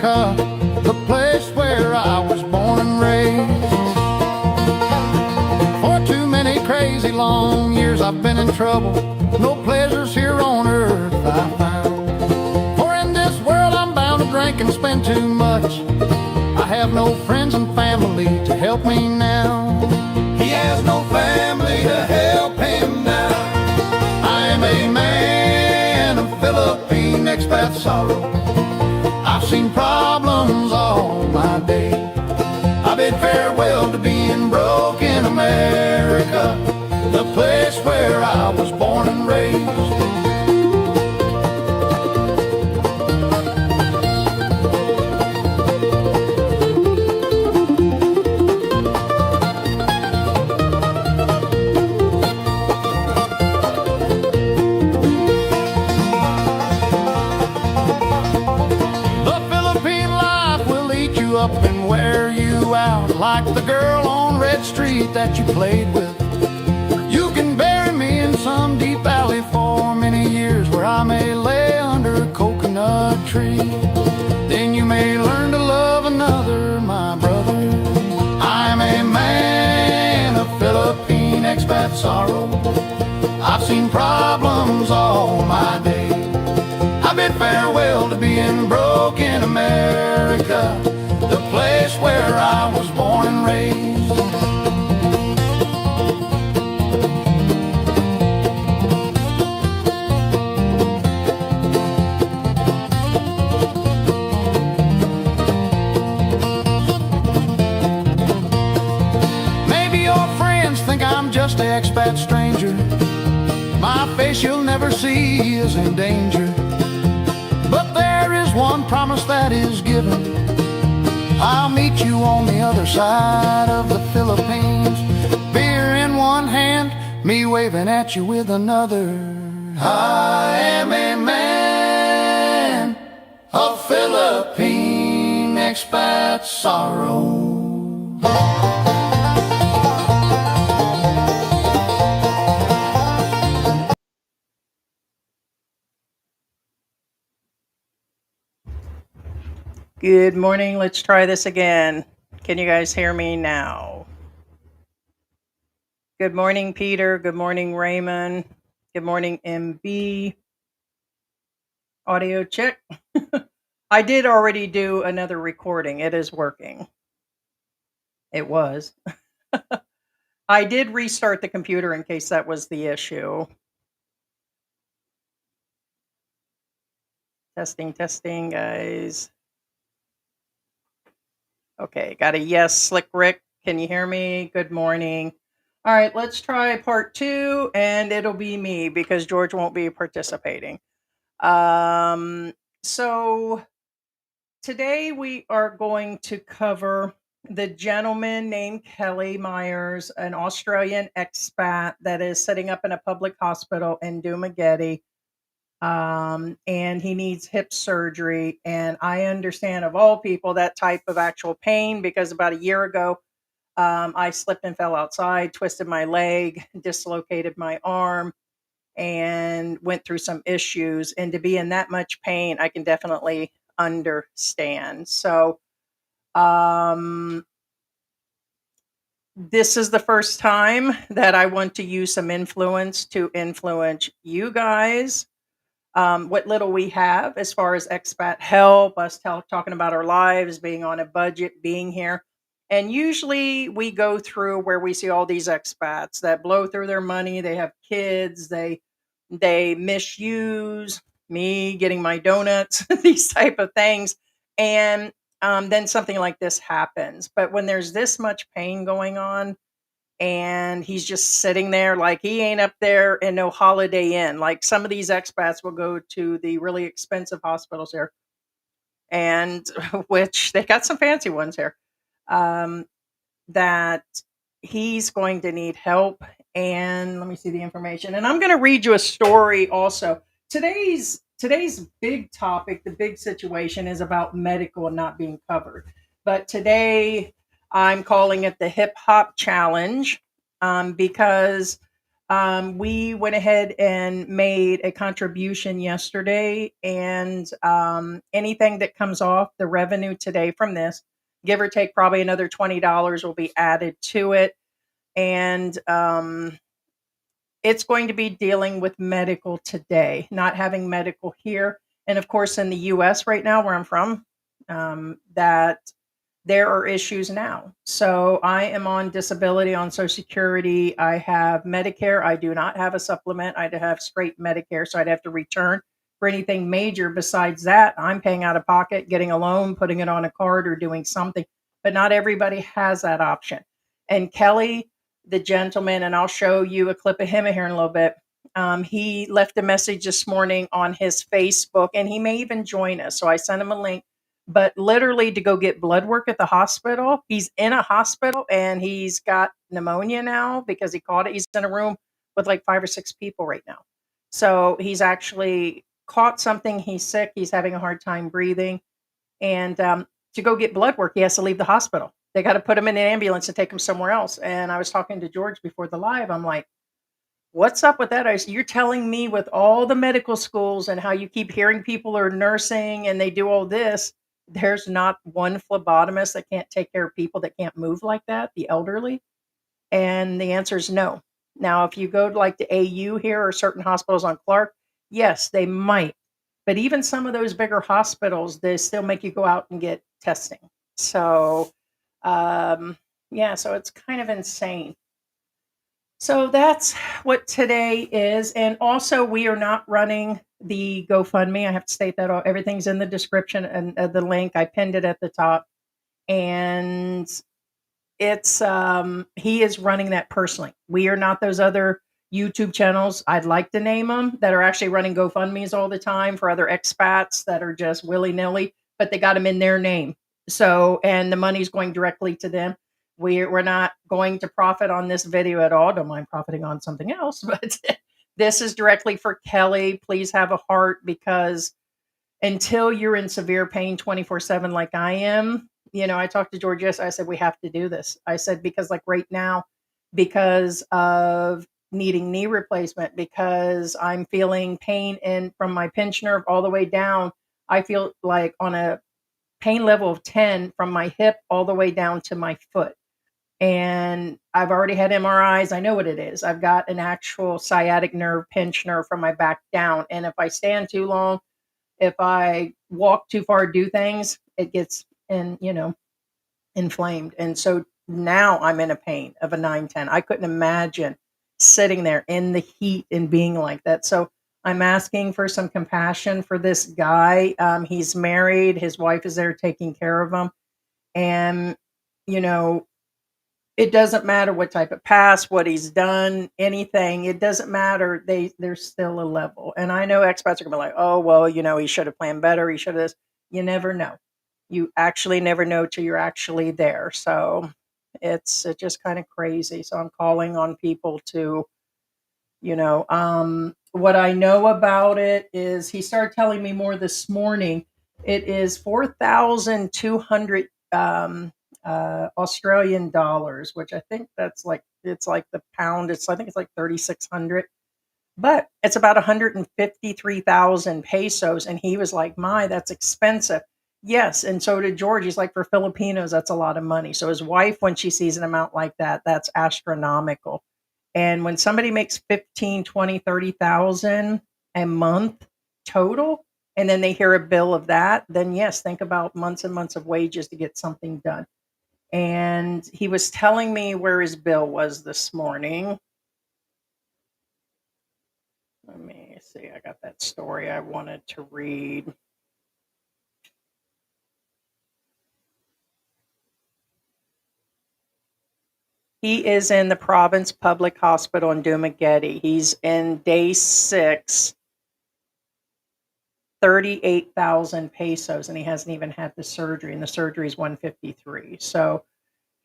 America, the place where I was born and raised. For too many crazy long years I've been in trouble. No pleasures here on earth I found. For in this world I'm bound to drink and spend too much. I have no friends and family to help me now. He has no family to help him now. I am a man of Philippine expat sorrow. I've seen problems all my day. I bid farewell to being broke in America, the place where I was born and raised. Up and wear you out like the girl on Red Street that you played with. You can bury me in some deep alley for many years, where I may lay under a coconut tree. Then you may learn to love another, my brother. I'm a man of Philippine expat sorrow. I've seen problems all my day. I bid farewell to being broke in America, the place where I was born and raised. Maybe your friends think I'm just an expat stranger. My face you'll never see is in danger. But there is one promise that is given: I'll meet you on the other side of the Philippines. Beer in one hand, me waving at you with another. I am a man of Philippine expat sorrow. Good morning. Let's try this again. Can you guys hear me now? Good morning, Peter. Good morning, Raymond. Good morning, MB. Audio check. I did already do another recording. It is working. It was. I did restart the computer in case that was the issue. Testing, guys. Okay, got a yes, Slick Rick. Can you hear me? Good morning. All right, let's try part 2, and it'll be me because George won't be participating. So today we are going to cover the gentleman named Kelly Myers, an Australian expat that is setting up in a public hospital in Dumaguete. And he needs hip surgery. And I understand, of all people, that type of actual pain, because about a year ago, I slipped and fell outside, twisted my leg, dislocated my arm, and went through some issues. And to be in that much pain, I can definitely understand. So, this is the first time that I want to use some influence to influence you guys. What little we have as far as expat help, us talking about our lives, being on a budget, being here. And usually we go through where we see all these expats that blow through their money. They have kids. They misuse me getting my donuts, these type of things. And then something like this happens. But when there's this much pain going on, and he's just sitting there like he ain't up there in no Holiday Inn. Like some of these expats will go to the really expensive hospitals here, and which they got some fancy ones here, that he's going to need help. And let me see the information. And I'm going to read you a story also. Today's big topic, the big situation, is about medical and not being covered. But today I'm calling it the Hip Hop Challenge, because We went ahead and made a contribution yesterday, and anything that comes off the revenue today from this, give or take probably another $20 will be added to it. And it's going to be dealing with medical today, not having medical here. And of course, in the US right now, where I'm from, that there are issues now. So I am on disability on Social Security. I have Medicare. I do not have a supplement. I have straight Medicare. So I'd have to return for anything major. Besides that, I'm paying out of pocket, getting a loan, putting it on a card, or doing something. But not everybody has that option. And Kelly, the gentleman, and I'll show you a clip of him here in a little bit. He left a message this morning on his Facebook, and he may even join us. So I sent him a link. But literally to go get blood work at the hospital, he's in a hospital and he's got pneumonia now because he caught it. He's in a room with like 5 or 6 people right now. So he's actually caught something. He's sick. He's having a hard time breathing. And to go get blood work, he has to leave the hospital. They got to put him in an ambulance and take him somewhere else. And I was talking to George before the live. I'm like, what's up with that? I said, you're telling me with all the medical schools and how you keep hearing people are nursing and they do all this, there's not one phlebotomist that can't take care of people that can't move like that, the elderly? And the answer is no. Now, if you go to like the AU here or certain hospitals on Clark, yes, they might. But even some of those bigger hospitals, they still make you go out and get testing. So, yeah, so it's kind of insane. So that's what today is. And also, we are not running the GoFundMe. I have to state that everything's in the description and the link. I pinned it at the top. And it's he is running that personally. We are not those other YouTube channels, I'd like to name them, that are actually running GoFundMe's all the time for other expats that are just willy-nilly, but they got them in their name. So, and the money's going directly to them. We're not going to profit on this video at all. Don't mind profiting on something else, but this is directly for Kelly. Please have a heart, because until you're in severe pain 24/7 like I am, I talked to George yesterday. I said, we have to do this. I said, because like right now, because of needing knee replacement, because I'm feeling pain from my pinch nerve all the way down. I feel like on a pain level of 10 from my hip all the way down to my foot. And I've already had MRIs. I know what it is. I've got an actual sciatic nerve, pinch nerve from my back down. And if I stand too long, if I walk too far, do things, it gets inflamed. And so now I'm in a pain of a 910. I couldn't imagine sitting there in the heat and being like that. So I'm asking for some compassion for this guy. He's married. His wife is there taking care of him. And, it doesn't matter what type of past, what he's done, anything. It doesn't matter. There's still a level. And I know expats are going to be like, oh, well, he should have planned better. He should have this. You never know. You actually never know till you're actually there. So it's just kind of crazy. So I'm calling on people to, what I know about it is he started telling me more this morning. It is 4,200 Australian dollars, which I think it's like the pound. I think it's like 3,600, but it's about 153,000 pesos. And he was like, that's expensive. Yes. And so did George. He's like, for Filipinos, that's a lot of money. So his wife, when she sees an amount like that, that's astronomical. And when somebody makes 15, 20, 30,000 a month total, and then they hear a bill of that, then yes, think about months and months of wages to get something done. And he was telling me where his bill was this morning. Let me see. I got that story I wanted to read. He is in the province public hospital in Dumaguete. He's in day 6, 38,000 pesos, and he hasn't even had the surgery, and the surgery is 153. So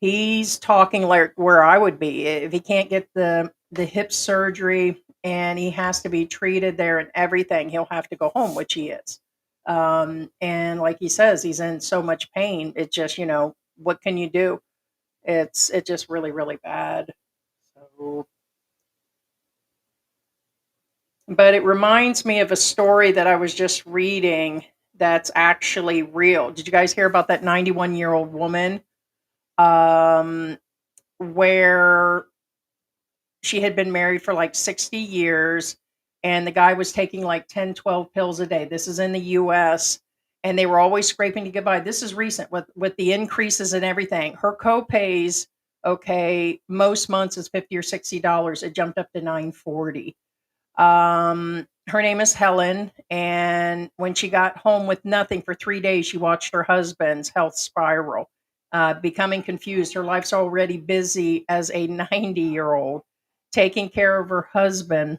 he's talking like where I would be if he can't get the hip surgery and he has to be treated there and everything. He'll have to go home, which he is. And like he says, he's in so much pain. It just, what can you do? It's just really, really bad. So But it reminds me of a story that I was just reading that's actually real. Did you guys hear about that 91-year-old woman, um, where she had been married for like 60 years and the guy was taking like 10, 12 pills a day. This is in the US, and they were always scraping to get by. This is recent with the increases and everything. Her co-pays, okay, most months is 50 or $60. It jumped up to 940. Her name is Helen, and when she got home with nothing for 3 days, she watched her husband's health spiral, becoming confused. Her life's already busy as a 90-year-old, taking care of her husband,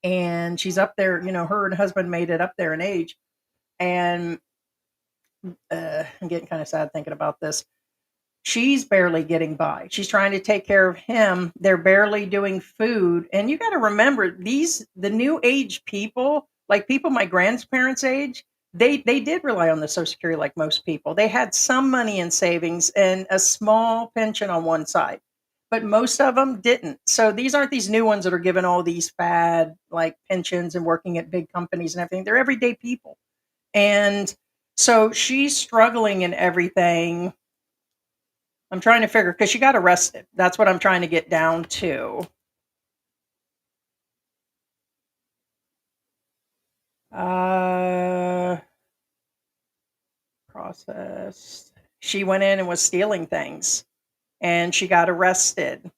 and she's up there. Her and husband made it up there in age, and I'm getting kind of sad thinking about this. She's barely getting by. She's trying to take care of him. They're barely doing food. And you got to remember the new age people, like people my grandparents' age, they did rely on the Social Security like most people. They had some money in savings and a small pension on one side, but most of them didn't. So these aren't these new ones that are given all these fad like pensions and working at big companies and everything. They're everyday people. And so she's struggling and everything. I'm trying to figure because she got arrested. That's what I'm trying to get down to. Uh, Processed. She went in and was stealing things, and she got arrested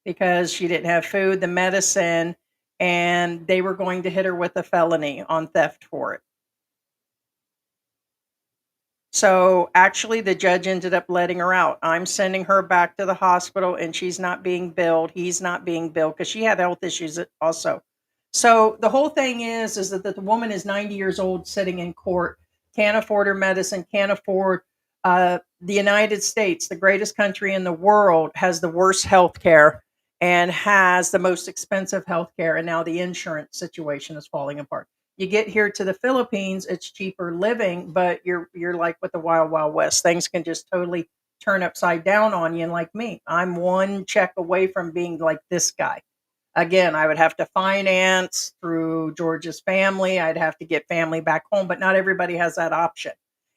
because she didn't have food, the medicine, and they were going to hit her with a felony on theft for it. So actually, the judge ended up letting her out. I'm sending her back to the hospital, and she's not being billed. He's not being billed because she had health issues also. So the whole thing is that the woman is 90 years old, sitting in court, can't afford her medicine, can't afford. The United States, the greatest country in the world, has the worst health care and has the most expensive health care. And now the insurance situation is falling apart. You get here to the Philippines, it's cheaper living, but you're like with the wild wild west. Things can just totally turn upside down on you. And like me, I'm one check away from being like this guy. Again, I would have to finance through George's family. I'd have to get family back home, but not everybody has that option.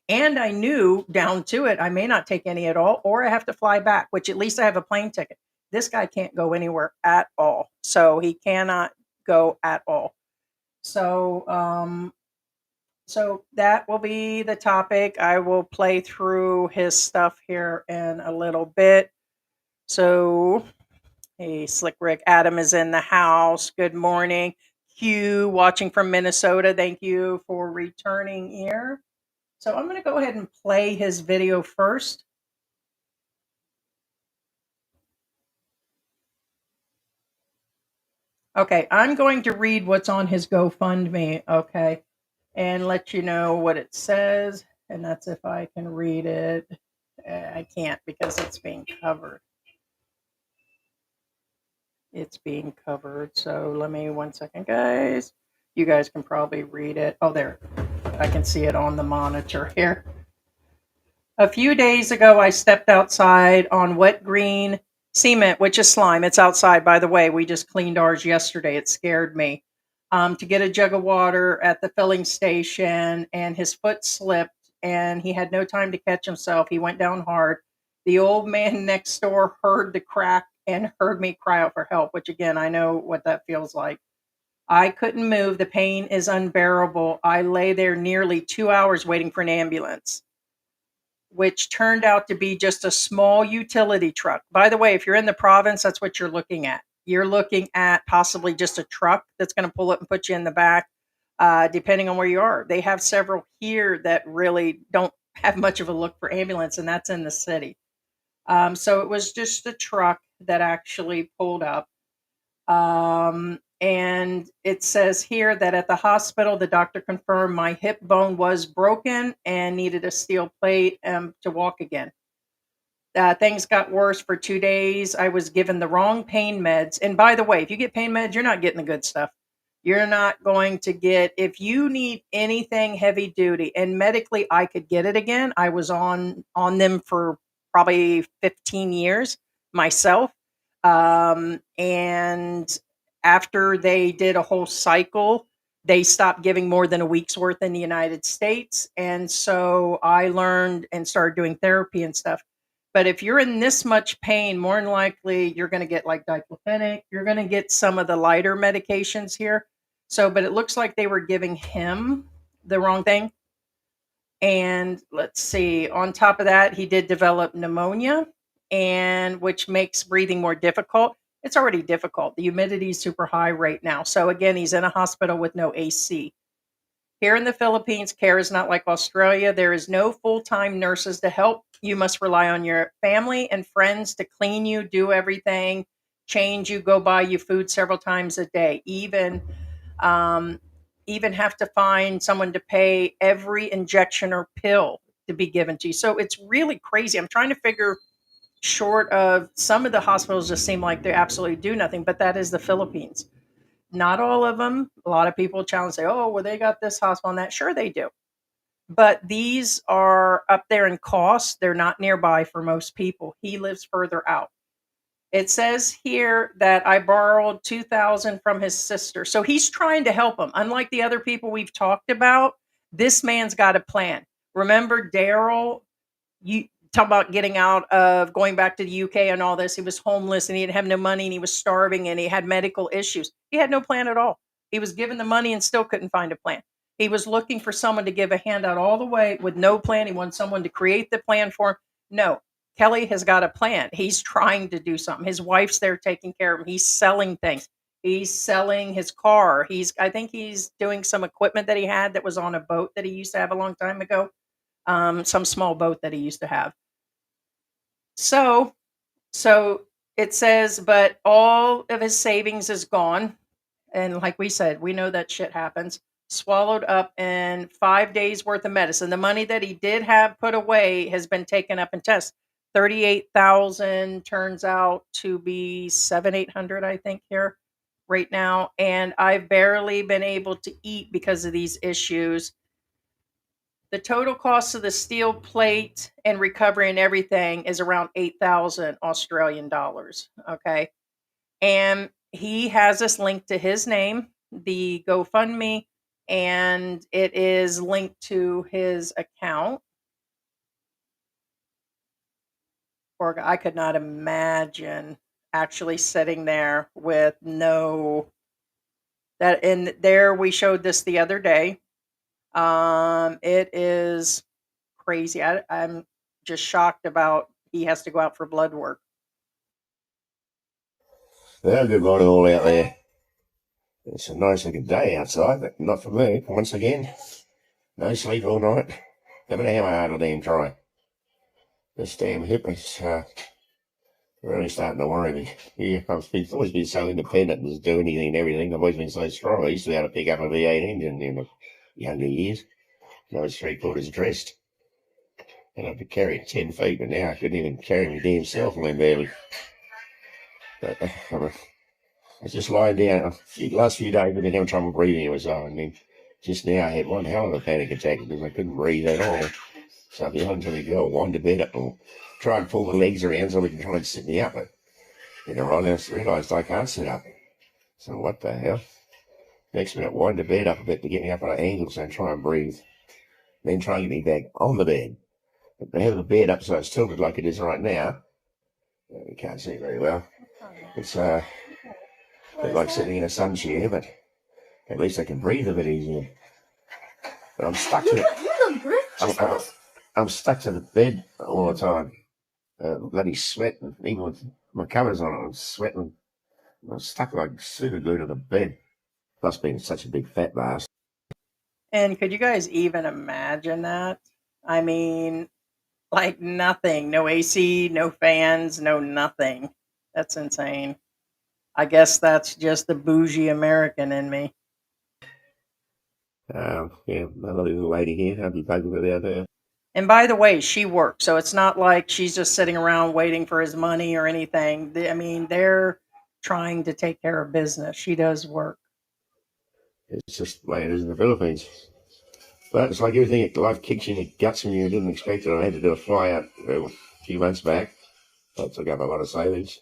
And I knew down to it, I may not take any at all, or I have to fly back, which at least I have a plane ticket. This guy can't go anywhere at all. So he cannot go at all. So, so that will be the topic. I will play through his stuff here in a little bit. So, hey, Slick Rick, Adam is in the house. Good morning. Hugh, watching from Minnesota. Thank you for returning here. So I'm going to go ahead and play his video first. Okay, I'm going to read what's on his GoFundMe, okay, and let you know what it says. And that's if I can read it. I can't because it's being covered. It's being covered. So let me 1 second, guys. You guys can probably read it. Oh, there. I can see it on the monitor here. A few days ago, I stepped outside on wet green cement, which is slime. It's outside, by the way. We just cleaned ours yesterday. It scared me. To get a jug of water at the filling station, and his foot slipped, and he had no time to catch himself. He went down hard. The old man next door heard the crack and heard me cry out for help, which again, I know what that feels like. I couldn't move. The pain is unbearable. I lay there nearly 2 hours waiting for an ambulance, which turned out to be just a small utility truck. By the way, if you're in the province, that's what you're looking at. You're looking at possibly just a truck that's going to pull up and put you in the back, depending on where you are. They have several here that really don't have much of a look for ambulance, and that's in the city. So it was just a truck that actually pulled up. And it says here that at the hospital, the doctor confirmed my hip bone was broken and needed a steel plate to walk again. Things got worse for 2 days. I was given the wrong pain meds. And by the way, if you get pain meds, you're not getting the good stuff. You're not going to get, if you need anything heavy duty, and medically I could get it again. I was on them for probably 15 years myself. And after they did a whole cycle, they stopped giving more than a week's worth in the United States. And so I learned and started doing therapy and stuff. But if you're in this much pain, more than likely you're going to get like diclofenac. You're going to get some of the lighter medications here. So, but it looks like they were giving him the wrong thing. And let's see, on top of that, he did develop pneumonia, and which makes breathing more difficult. It's already difficult. The humidity is super high right now. So again, he's in a hospital with no AC. Here in the Philippines, care is not like Australia. There is no full-time nurses to help. You must rely on your family and friends to clean you, do everything, change you, go buy you food several times a day. Um, even have to find someone to pay every injection or pill to be given to you. So it's really crazy. I'm trying to figure, short of some of the hospitals just seem like they absolutely do nothing, but that is the Philippines. Not all of them. A lot of people challenge, say, oh, well, they got this hospital and that. Sure, they do. But these are up there in cost. They're not nearby for most people. He lives further out. It says here that I borrowed 2,000 from his sister. So he's trying to help him. Unlike the other people we've talked about, this man's got a plan. Remember Daryl? You talk about getting out of going back to the UK and all this. He was homeless and he didn't have no money and he was starving and he had medical issues. He had no plan at all. He was given the money and still couldn't find a plan. He was looking for someone to give a handout all the way with no plan. He wanted someone to create the plan for him. No, Kelly has got a plan. He's trying to do something. His wife's there taking care of him. He's selling things. He's selling his car. I think he's doing some equipment that he had that was on a boat that he used to have a long time ago. Some small boat that he used to have. So, so it says, but all of his savings is gone. And like we said, we know that shit happens. Swallowed up in 5 days worth of medicine. The money that he did have put away has been taken up in tests. 38,000 turns out to be 800, I think, here right now. And I've barely been able to eat because of these issues. The total cost of the steel plate and recovery and everything is around 8,000 Australian dollars. Okay. And he has this linked to his name, the GoFundMe, and it is linked to his account. Or I could not imagine actually sitting there with no that. And there, we showed this the other day. It is crazy. I'm just shocked about he has to go out for blood work. Well, good morning all out there. It's a nice looking day outside, but not for me. Once again, no sleep all night. No matter how hard I damn try. This damn hip is really starting to worry me. Yeah, I've always been so independent and just do anything and everything. I've always been so strong. I used to be able to pick up a V8 engine in my younger years. I was 3/4 dressed. And I could carry it 10 feet, but now I couldn't even carry my damn cell phone barely. But I was just lying down. Last few days I've been having trouble breathing or so, and then just now I had one hell of a panic attack because I couldn't breathe at all. So I've been having to go wind to bed up or try and pull the legs around so we can try and sit me up. But then I realised I can't sit up. So what the hell? Next minute, wind the bed up a bit to get me up on an angle so I can try and breathe. Then try and get me back on the bed. But to have the bed up so it's tilted like it is right now, you can't see very well. It's a bit like sitting in a sun chair, but at least I can breathe a bit easier. But I'm stuck to it. I'm stuck to the bed all the time. Bloody sweating. Even with my covers on, I'm sweating. I'm stuck like super glued to the bed. Plus being such a big fat bastard. And could you guys even imagine that? I mean, like nothing. No AC, no fans, no nothing. That's insane. I guess that's just the bougie American in me. Yeah, another little lady here. I'll be bugging with out there. And by the way, she works. So it's not like she's just sitting around waiting for his money or anything. I mean, they're trying to take care of business. She does work. It's just the way it is in the Philippines. But it's like everything, life kicks you in the guts when you didn't expect it. I had to do a fly out a few months back. That took up a lot of savings.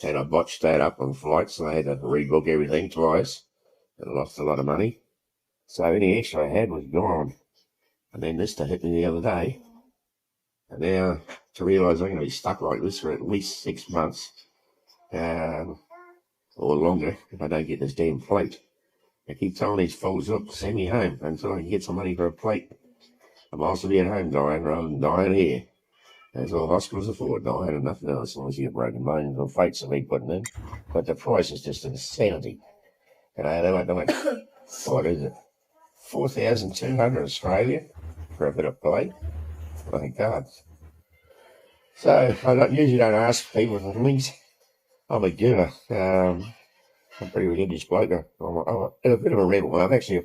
and I botched that up on flights, and I had to rebook everything twice, and I lost a lot of money. So any extra I had was gone. And then this to hit me the other day, and now to realise I'm going to be stuck like this for at least 6 months, or longer, if I don't get this damn plate. I keep telling these fools, look, send me home until I can get some money for a plate. I'm also be at home dying rather than dying here. That's all hospitals afford, dying and nothing else, unless you get broken bones or fates that they putting in. But the price is just insanity. And they want, what is it? 4,200 Australia for a bit of plate. My God. So I usually don't ask people for things. I'm a giver. I'm a pretty religious bloke. I'm a bit of a rebel. I'm actually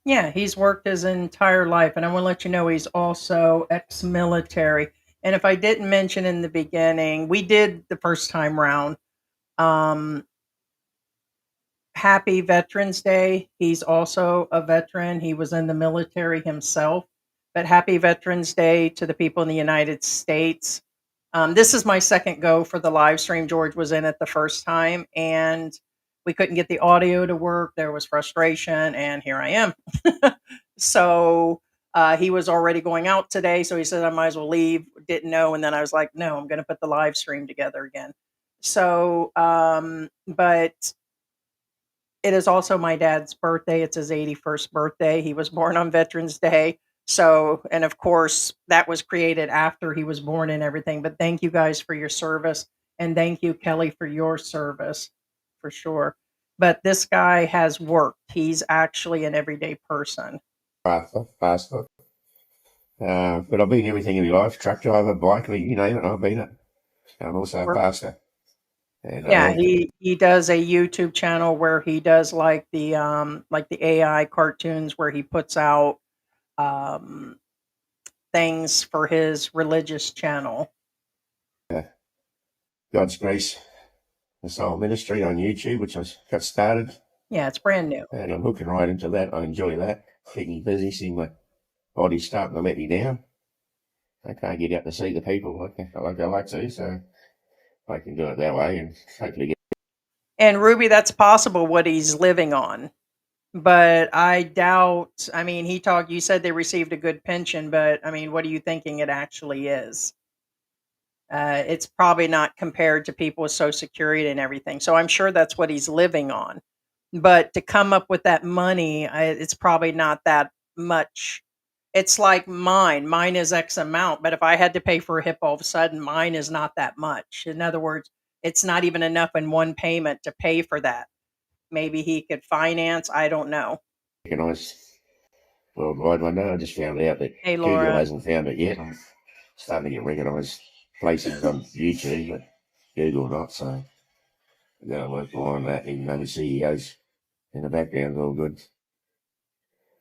Yeah, he's worked his entire life. And I want to let you know he's also ex-military. And if I didn't mention in the beginning, we did the first time round. Happy Veterans Day. He's also a veteran. He was in the military himself. But happy Veterans Day to the people in the United States. This is my second go for the live stream. George was in it the first time, and we couldn't get the audio to work. There was frustration, and here I am. So he was already going out today, so he said I might as well leave. Didn't know, and then I was like, no, I'm going to put the live stream together again. So, but it is also my dad's birthday. It's his 81st birthday. He was born on Veterans Day. So, and of course, that was created after he was born and everything. But thank you guys for your service. And thank you, Kelly, for your service, for sure. But this guy has worked. He's actually an everyday person. faster. But I've been everything in my life, truck driver, biker, you name it, I've been it. I'm also a pastor. And Yeah, he does a YouTube channel where he does like the AI cartoons where he puts out things for his religious channel. God's Grace, the Soul Ministry on YouTube, which I got started. Yeah, it's brand new. And I'm hooking right into that. I enjoy that. Keeping me busy, seeing my body starting to let me down. I can't get out to see the people like I like to, so I can do it that way and hopefully get. And Ruby, that's possible what he's living on. But I doubt, I mean, you said they received a good pension, but I mean, what are you thinking it actually is? It's probably not compared to people with Social Security and everything. So I'm sure that's what he's living on. But to come up with that money, it's probably not that much. It's like mine. Mine is X amount. But if I had to pay for a hip all of a sudden, mine is not that much. In other words, it's not even enough in one payment to pay for that. Maybe he could finance. I don't know. Recognised worldwide one day. I just found out that Hey, Google Laura. hasn't found it yet. I'm starting to get recognised places on YouTube, but Google not, so I'm going to work more on that, even though the CEOs in the background all good.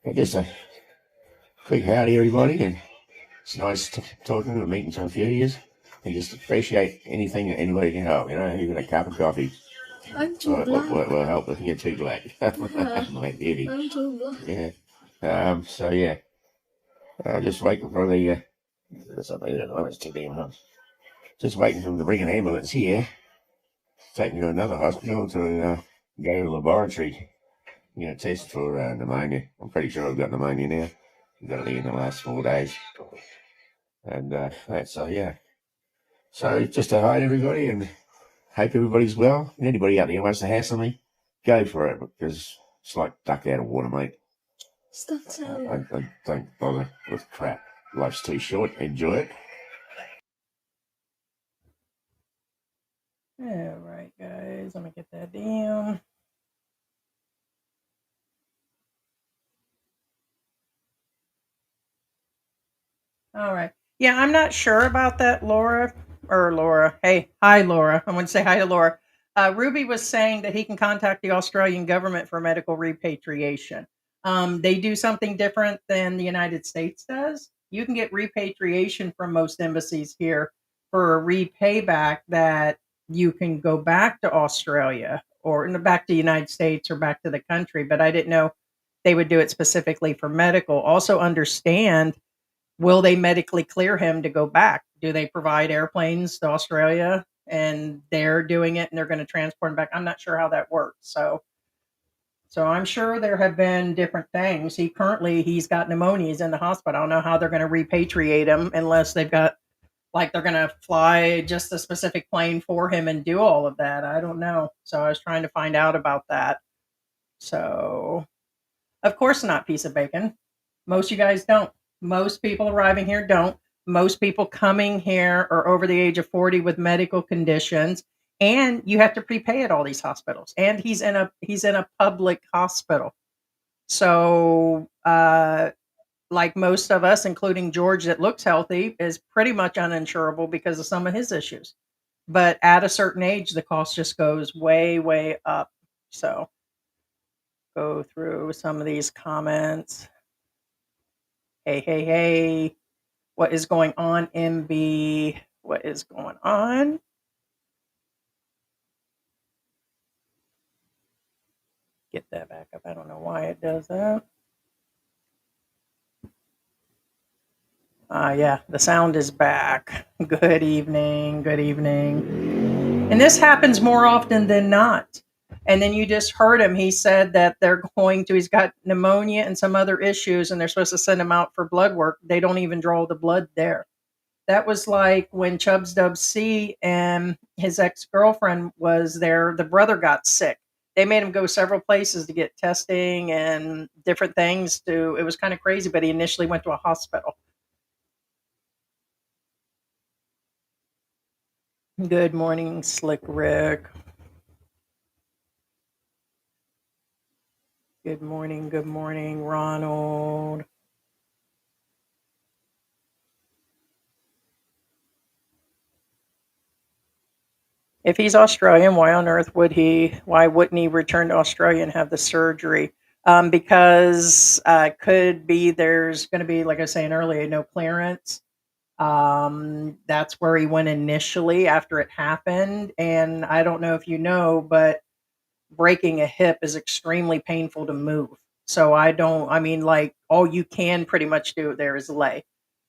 But just a quick howdy, everybody, and it's nice talking and meeting for a few years, and just appreciate anything that anybody can help, even a cup of coffee. I'm too black. Will help if you're too black. Might be heavy. I'm too black. Yeah. So yeah. Just waiting for the it's too damn hot. Just waiting for them to bring an ambulance here. Take me to another hospital to go to the laboratory. Test for pneumonia. I'm pretty sure I've got pneumonia now. I've got it in the last 4 days. And so yeah. So just to hi everybody and hope everybody's well. And anybody out there who wants to hassle me, go for it, because it's like duck out of water, mate. Stop telling. I don't bother with crap. Life's too short. Enjoy it. All right, guys. Let me get that down. All right. Yeah, I'm not sure about that, Laura. Hey, hi, Laura. I want to say hi to Laura. Ruby was saying that he can contact the Australian government for medical repatriation. They do something different than the United States does. You can get repatriation from most embassies here for a repayback that you can go back to Australia or back to the United States or back to the country. But I didn't know they would do it specifically for medical. Also understand, will they medically clear him to go back? Do they provide airplanes to Australia and they're doing it and they're going to transport him back. I'm not sure how that works. So I'm sure there have been different things. He's got pneumonia. He's in the hospital. I don't know how they're going to repatriate him unless they've got, like, they're going to fly just a specific plane for him and do all of that. I don't know. So I was trying to find out about that. So, of course not, piece of bacon. Most of you guys don't. Most people arriving here don't. Most people coming here are over the age of 40 with medical conditions, and you have to prepay at all these hospitals. And he's in a public hospital. So, like most of us, including George, that looks healthy, is pretty much uninsurable because of some of his issues. But at a certain age, the cost just goes way, way up. So, go through some of these comments. Hey, hey, hey. What is going on, MB? What is going on? Get that back up. I don't know why it does that. Yeah, the sound is back. Good evening. Good evening. And this happens more often than not. And then you just heard him. He said that he's got pneumonia and some other issues, and they're supposed to send him out for blood work. They don't even draw the blood there. That was like when Chubbs Dubs C and his ex-girlfriend was there. The brother got sick. They made him go several places to get testing and different things. It was kind of crazy, but he initially went to a hospital. Good morning, Slick Rick. Good morning, Ronald. If he's Australian, why wouldn't he return to Australia and have the surgery? Because could be there's going to be, like I was saying earlier, no clearance. That's where he went initially after it happened. And I don't know if you know, but breaking a hip is extremely painful to move. So like, all you can pretty much do there is lay.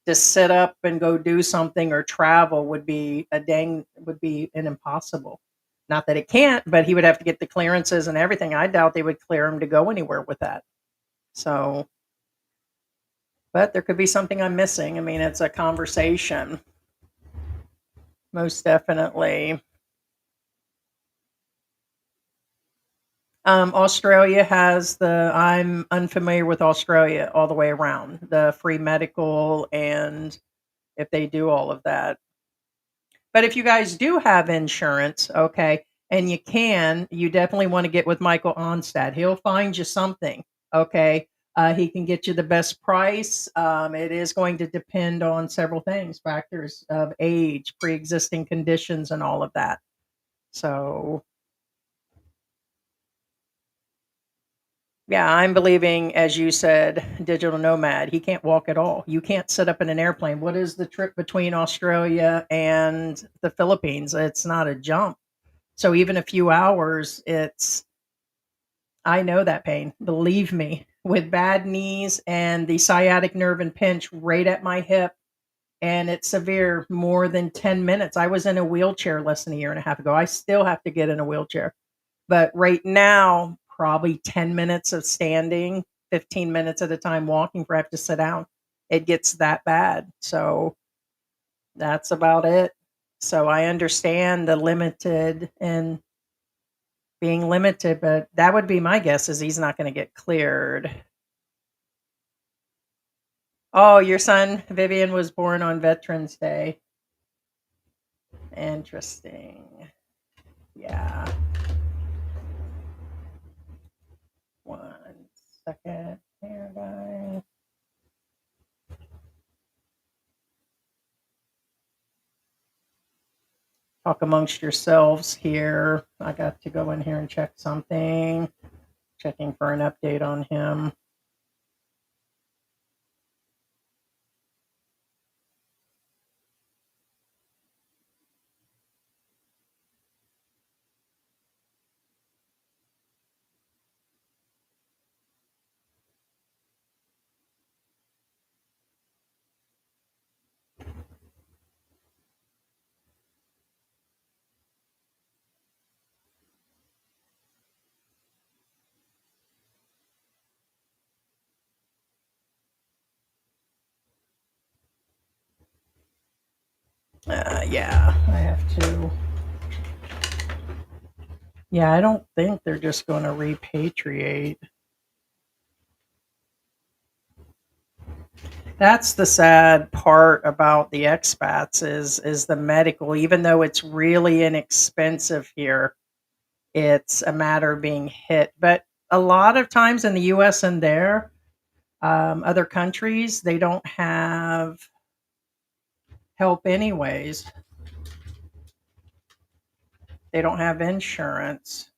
To sit up and go do something or travel would be an impossible. Not that it can't, but he would have to get the clearances and everything. I doubt they would clear him to go anywhere with that. So, but there could be something I'm missing. I mean, it's a conversation. Most definitely. Australia has I'm unfamiliar with Australia all the way around, the free medical, and if they do all of that. But if you guys do have insurance, okay, and you definitely want to get with Michael Onstad. He'll find you something, okay? He can get you the best price. It is going to depend on several things, factors of age, pre-existing conditions, and all of that. So, yeah, I'm believing, as you said, digital nomad. He can't walk at all. You can't sit up in an airplane. What is the trip between Australia and the Philippines? It's not a jump. So even a few hours, I know that pain. Believe me, with bad knees and the sciatic nerve and pinch right at my hip, and it's severe, more than 10 minutes. I was in a wheelchair less than a year and a half ago. I still have to get in a wheelchair. But right now, probably 10 minutes of standing, 15 minutes at a time walking for I have to sit down. It gets that bad. So that's about it. So I understand the limited and being limited, but that would be my guess is he's not going to get cleared. Oh, your son, Vivian, was born on Veterans Day. Interesting. Yeah. 1 second here, guys. Talk amongst yourselves here. I got to go in here and check something. Checking for an update on him. Yeah, I have to. Yeah, I don't think they're just going to repatriate. That's the sad part about the expats is the medical. Even though it's really inexpensive here, it's a matter of being hit. But a lot of times in the U.S. and there, other countries, they don't have help anyways. They don't have insurance.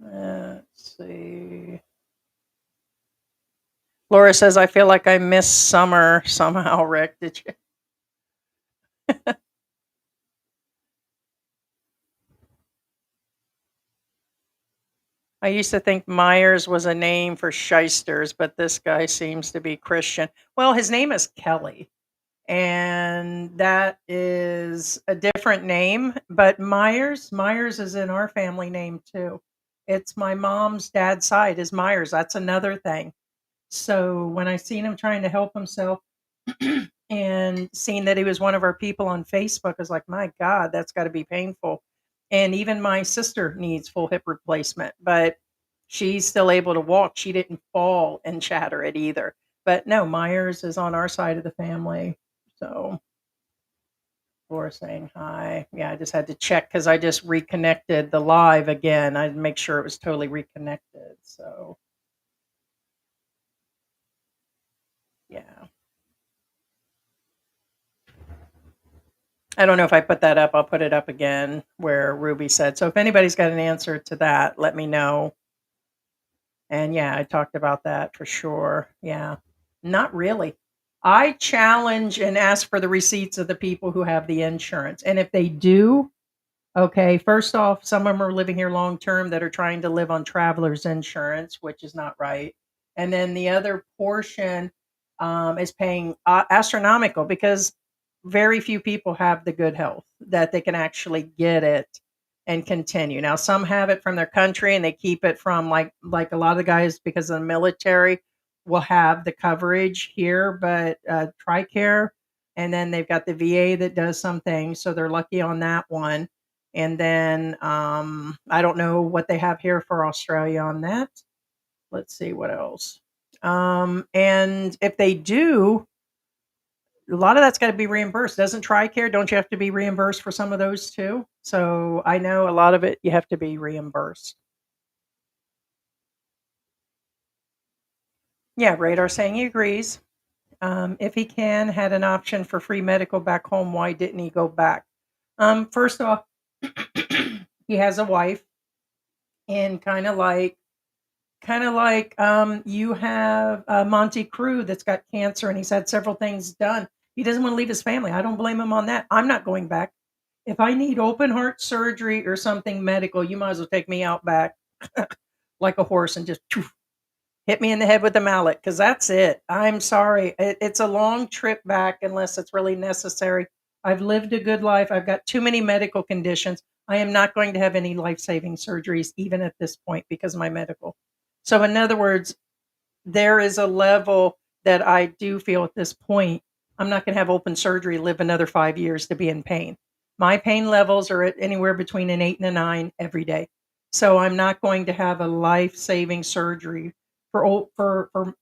Let's see. Laura says, I feel like I missed summer somehow, Rick. Did you? I used to think Myers was a name for shysters, but this guy seems to be Christian. Well, his name is Kelly, and that is a different name, but Myers is in our family name too. It's my mom's dad's side is Myers. That's another thing. So when I seen him trying to help himself and seeing that he was one of our people on Facebook, I was like, my God, that's got to be painful. And even my sister needs full hip replacement, but she's still able to walk. She didn't fall and shatter it either. But no, Myers is on our side of the family. So Laura saying hi. Yeah, I just had to check because I just reconnected the live again. I'd make sure it was totally reconnected. So yeah. I don't know if I put that up. I'll put it up again where Ruby said. So if anybody's got an answer to that, let me know. And yeah, I talked about that for sure. Yeah. Not really. I challenge and ask for the receipts of the people who have the insurance. And if they do, okay, first off, some of them are living here long term that are trying to live on traveler's insurance, which is not right. And then the other portion is paying astronomical because very few people have the good health that they can actually get it and continue. Now, some have it from their country and they keep it from like a lot of the guys because of the military will have the coverage here, but TRICARE, and then they've got the VA that does some things, so they're lucky on that one. And then I don't know what they have here for Australia on that. Let's see what else. And if they do, a lot of that's got to be reimbursed. Doesn't TRICARE? Don't you have to be reimbursed for some of those too? So I know a lot of it you have to be reimbursed. Yeah, Radar saying he agrees. If he had an option for free medical back home, why didn't he go back? First off, he has a wife, and kind of like you have Monty Crew that's got cancer and he's had several things done. He doesn't want to leave his family. I don't blame him on that. I'm not going back. If I need open heart surgery or something medical, you might as well take me out back like a horse and just hit me in the head with a mallet because that's it. I'm sorry. It's a long trip back unless it's really necessary. I've lived a good life. I've got too many medical conditions. I am not going to have any life-saving surgeries even at this point because of my medical. So in other words, there is a level that I do feel at this point, I'm not going to have open surgery, live another 5 years to be in pain. My pain levels are at anywhere between an 8 and a 9 every day. So I'm not going to have a life-saving surgery for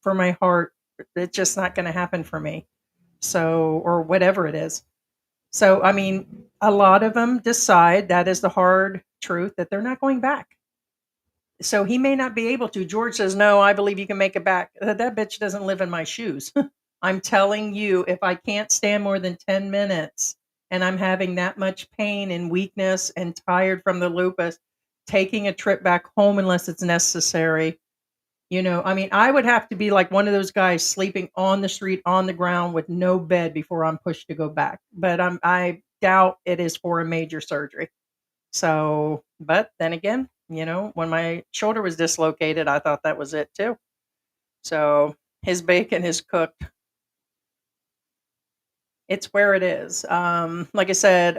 my heart. It's just not going to happen for me. So, or whatever it is. So, I mean, a lot of them decide that is the hard truth that they're not going back. So he may not be able to. George says, no, I believe you can make it back. That bitch doesn't live in my shoes. I'm telling you, if I can't stand more than 10 minutes and I'm having that much pain and weakness and tired from the lupus, taking a trip back home unless it's necessary, I mean, I would have to be like one of those guys sleeping on the street, on the ground with no bed before I'm pushed to go back. But I doubt it is for a major surgery. So, but then again, When my shoulder was dislocated, I thought that was it too. So his bacon is cooked. It's where it is. Like I said,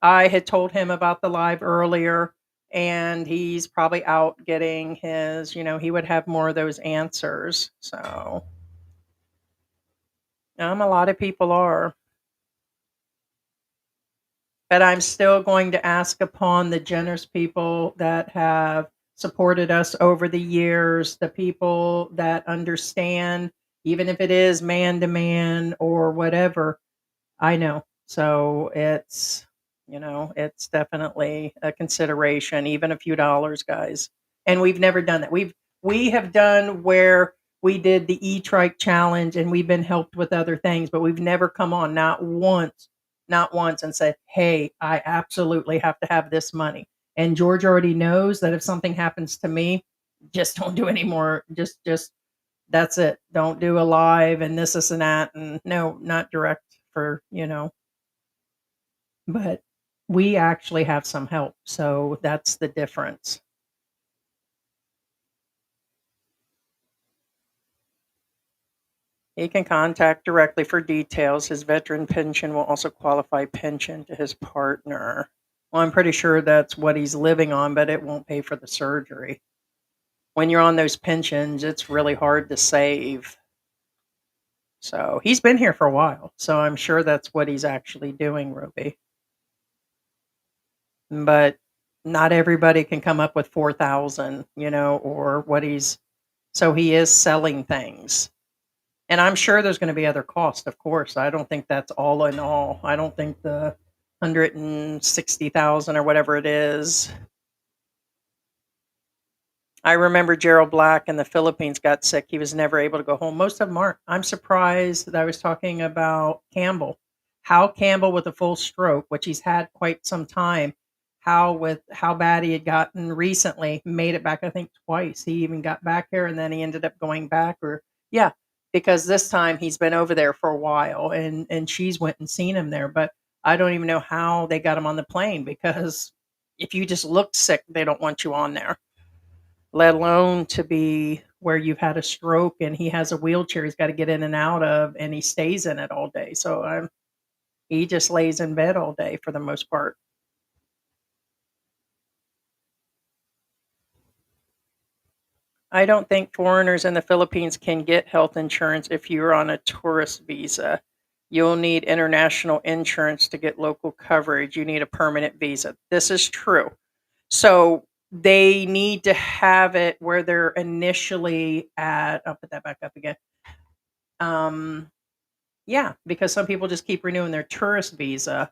I had told him about the live earlier, and he's probably out getting his, he would have more of those answers. So, a lot of people are. But I'm still going to ask upon the generous people that have supported us over the years, the people that understand, even if it is man to man or whatever. I know. So it's definitely a consideration, even a few dollars, guys. And we've never done that. We have done where we did the e-trike challenge and we've been helped with other things, but we've never come on not once and said, "Hey, I absolutely have to have this money." And George already knows that if something happens to me, just don't do any more. Just that's it. Don't do a live and this and that. And no, not direct for. But we actually have some help. So that's the difference. He can contact directly for details. His veteran pension will also qualify pension to his partner. Well, I'm pretty sure that's what he's living on, but it won't pay for the surgery. When you're on those pensions, it's really hard to save. So he's been here for a while. So I'm sure that's what he's actually doing, Ruby. But not everybody can come up with 4,000, or what so he is selling things. And I'm sure there's going to be other costs, of course. I don't think that's all in all. I don't think the 160,000 or whatever it is. I remember Gerald Black in the Philippines got sick. He was never able to go home. Most of them aren't. I'm surprised that I was talking about Campbell. How Campbell with a full stroke, which he's had quite some time, how bad he had gotten recently, made it back, I think, twice. He even got back here and then he ended up going back yeah, because this time he's been over there for a while and she's went and seen him there. But I don't even know how they got him on the plane because if you just look sick, they don't want you on there, let alone to be where you've had a stroke and he has a wheelchair he's got to get in and out of and he stays in it all day. So he just lays in bed all day for the most part. I don't think foreigners in the Philippines can get health insurance if you're on a tourist visa. You'll need international insurance to get local coverage. You need a permanent visa. This is true. So they need to have it where they're initially at. I'll put that back up again. Yeah, because some people just keep renewing their tourist visa.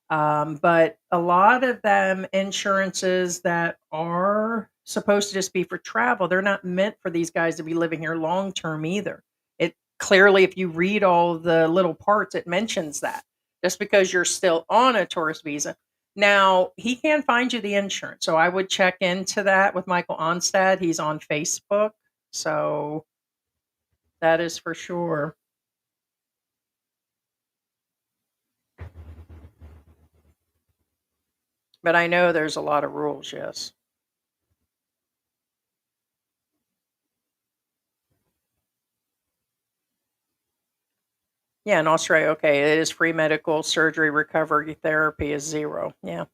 But a lot of them insurances that are supposed to just be for travel, they're not meant for these guys to be living here long term either. It clearly, if you read all the little parts, it mentions that just because you're still on a tourist visa. Now, he can find you the insurance. So I would check into that with Michael Onstad. He's on Facebook. So that is for sure. But I know there's a lot of rules, yes. Yeah, in Australia, okay, it is free medical surgery recovery therapy is 0. Yeah.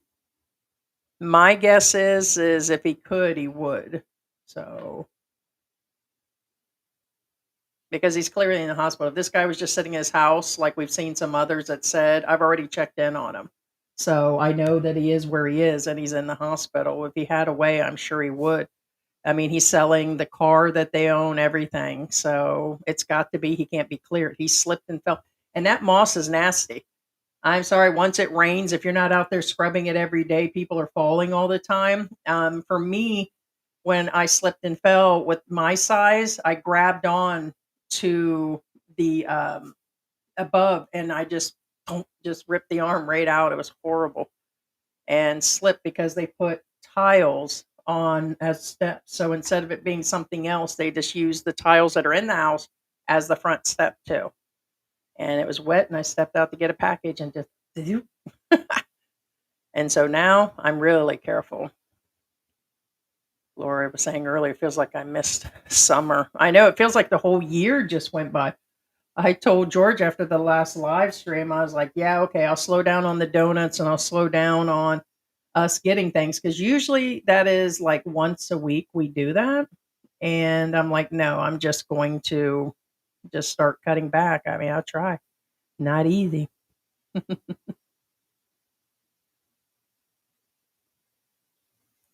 My guess is if he could, he would. So because he's clearly in the hospital. If this guy was just sitting in his house, like we've seen some others that said, I've already checked in on him. So I know that he is where he is and he's in the hospital. If he had a way, I'm sure he would. I mean, he's selling the car that they own, everything. So it's got to be, he can't be cleared. He slipped and fell. And that moss is nasty. I'm sorry, once it rains, if you're not out there scrubbing it every day, people are falling all the time. For me, when I slipped and fell with my size, I grabbed on to the above and I just ripped the arm right out. It was horrible and slipped because they put tiles on as steps. So instead of it being something else, they just used the tiles that are in the house as the front step too. And it was wet and I stepped out to get a package and just and so now I'm really careful. Laura was saying earlier, it feels like I missed summer. I know it feels like the whole year just went by. I told George after the last live stream, I was like, yeah, okay, I'll slow down on the donuts and I'll slow down on us getting things because usually that is like once a week we do that. And I'm like, no, I'm just going to just start cutting back. I mean, I'll try. Not easy.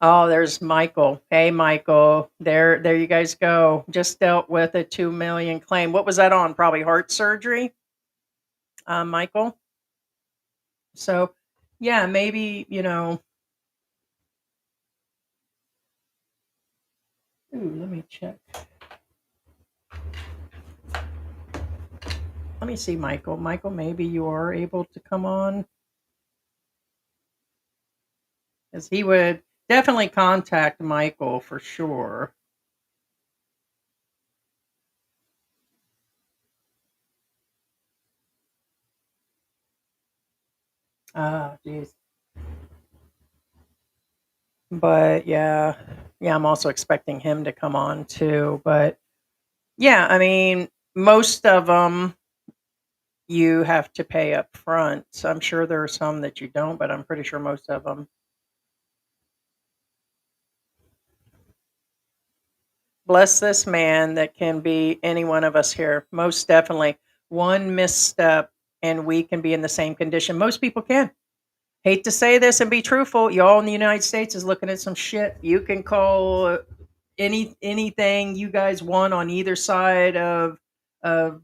Oh, there's Michael. Hey, Michael. There you guys go. Just dealt with a 2 million claim. What was that on? Probably heart surgery, Michael. So, yeah, maybe Ooh, let me check. Let me see, Michael. Michael, maybe you are able to come on because he would definitely contact Michael for sure. Ah, geez. But yeah, I'm also expecting him to come on too. But yeah, I mean, most of them you have to pay up front. So I'm sure there are some that you don't, but I'm pretty sure most of them. Bless this man that can be any one of us here. Most definitely. One misstep and we can be in the same condition. Most people can. Hate to say this and be truthful. Y'all in the United States is looking at some shit. You can call anything you guys want on either side of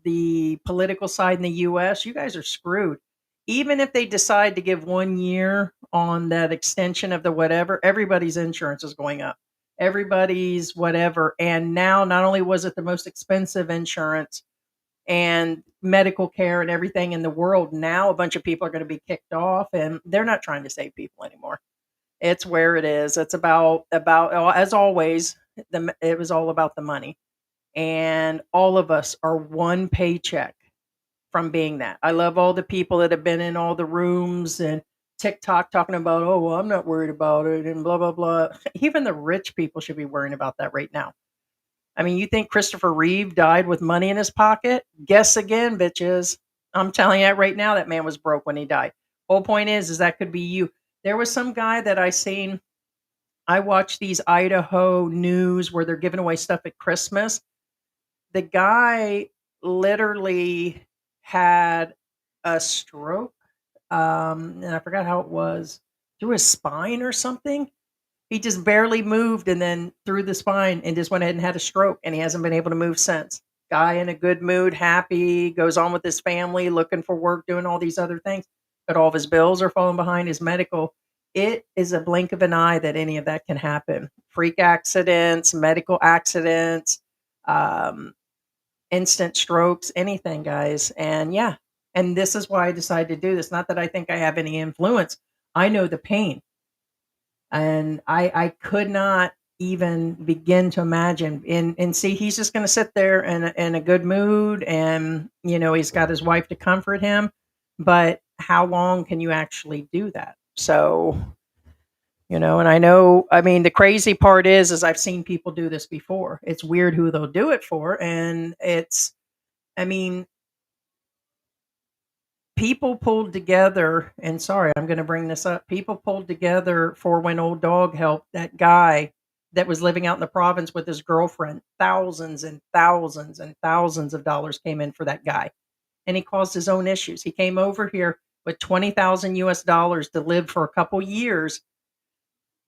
the political side in the US. You guys are screwed. Even if they decide to give 1 year on that extension of the whatever, everybody's insurance is going up. Everybody's whatever. And now not only was it the most expensive insurance and medical care and everything in the world, now a bunch of people are going to be kicked off and they're not trying to save people anymore. It's where it is. It's about as always, it was all about the money. And all of us are one paycheck from being that. I love all the people that have been in all the rooms and TikTok talking about, oh, well, I'm not worried about it and blah, blah, blah. Even the rich people should be worrying about that right now. I mean, you think Christopher Reeve died with money in his pocket? Guess again, bitches. I'm telling you that right now, that man was broke when he died. Whole point is that could be you. There was some guy that I seen. I watch these Idaho news where they're giving away stuff at Christmas. The guy literally had a stroke, and I forgot how it was, through his spine or something. He just barely moved and then through the spine and just went ahead and had a stroke, and he hasn't been able to move since. Guy in a good mood, happy, goes on with his family, looking for work, doing all these other things, but all of his bills are falling behind his medical. It is a blink of an eye that any of that can happen. Freak accidents, medical accidents, um, instant strokes, anything, guys. And yeah, and this is why I decided to do this. Not that I think I have any influence. I know the pain, and I could not even begin to imagine. And see, he's just going to sit there in a good mood, and he's got his wife to comfort him. But how long can you actually do that? So and I know, I mean, the crazy part is I've seen people do this before. It's weird who they'll do it for, and I mean, people pulled together, and sorry, I'm going to bring this up. People pulled together for when Old Dog helped that guy that was living out in the province with his girlfriend. Thousands and thousands and thousands of dollars came in for that guy, and he caused his own issues. He came over here with 20,000 US dollars to live for a couple years.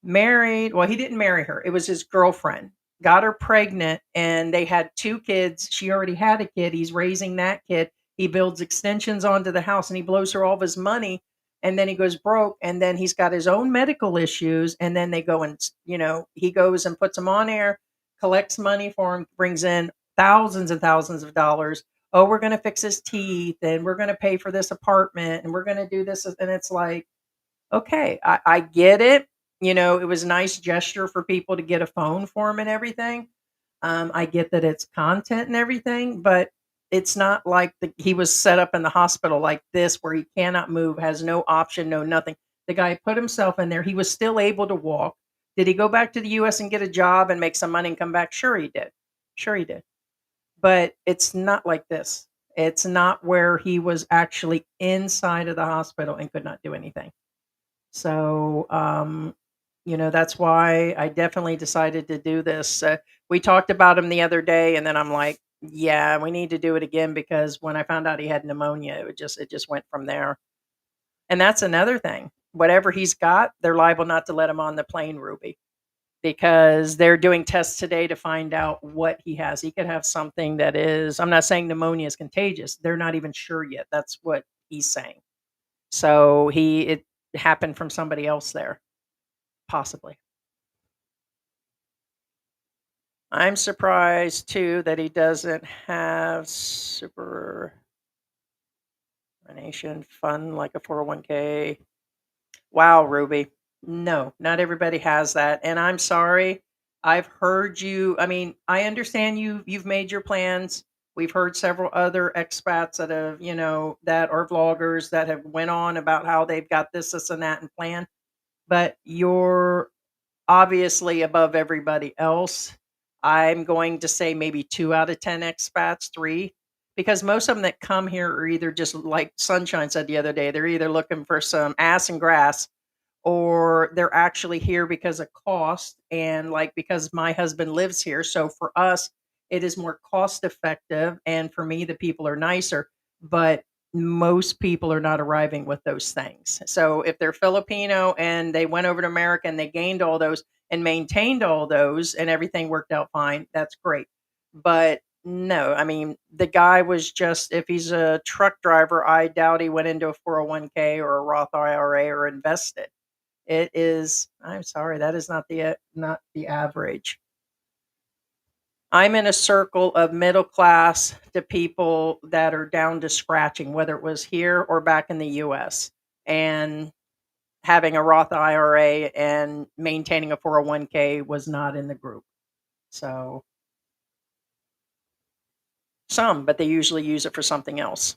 Married, well, he didn't marry her. It was his girlfriend. Got her pregnant and they had two kids. She already had a kid. He's raising that kid. He builds extensions onto the house and he blows her all of his money, and then he goes broke, and then he's got his own medical issues, and then they go and he goes and puts them on air, collects money for him, brings in thousands and thousands of dollars. Oh, we're going to fix his teeth and we're going to pay for this apartment and we're going to do this, and it's like, okay, I get it. It was a nice gesture for people to get a phone for him and everything. I get that it's content and everything, but it's not like he was set up in the hospital like this where he cannot move, has no option, no nothing. The guy put himself in there. He was still able to walk. Did he go back to the US and get a job and make some money and come back? Sure he did. Sure he did. But it's not like this. It's not where he was actually inside of the hospital and could not do anything. So, that's why I definitely decided to do this. We talked about him the other day, and then I'm like, yeah, we need to do it again because when I found out he had pneumonia, it just went from there. And that's another thing. Whatever he's got, they're liable not to let him on the plane, Ruby, because they're doing tests today to find out what he has. He could have something that is, I'm not saying pneumonia is contagious. They're not even sure yet. That's what he's saying. So it happened from somebody else there, possibly. I'm surprised too that he doesn't have superannuation fund like a 401k. Wow, Ruby. No, not everybody has that. And I'm sorry. I've heard you. I mean, I understand you've made your plans. We've heard several other expats that have, that are vloggers that have went on about how they've got this and that and plan. But you're obviously above everybody else. I'm going to say maybe 2 out of 10 expats, 3, because most of them that come here are either just like Sunshine said the other day, they're either looking for some ass and grass or they're actually here because of cost and like because my husband lives here. So for us, it is more cost effective. And for me, the people are nicer, but most people are not arriving with those things. So if they're Filipino and they went over to America and they gained all those and maintained all those and everything worked out fine, that's great. But no, I mean, the guy was just, if he's a truck driver, I doubt he went into a 401k or a Roth IRA or invested. It is, I'm sorry, that is not the average. I'm in a circle of middle class to people that are down to scratching, whether it was here or back in the US. And having a Roth IRA and maintaining a 401k was not in the group. So some, but they usually use it for something else.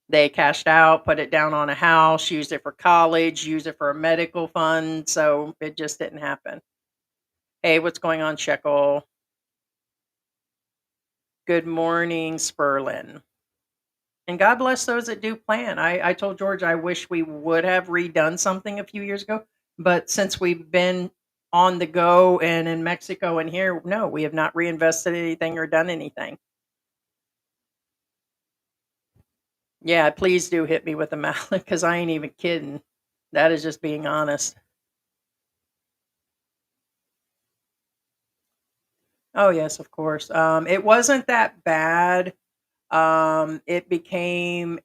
They cashed out, put it down on a house, used it for college, used it for a medical fund. So it just didn't happen. Hey, what's going on, Shekel? Good morning, Sperlin. And God bless those that do plan. I told George I wish we would have redone something a few years ago, but since we've been on the go and in Mexico and here, no, we have not reinvested anything or done anything. Yeah, please do hit me with a mallet because I ain't even kidding. That is just being honest. Oh yes, of course. It wasn't that bad. It became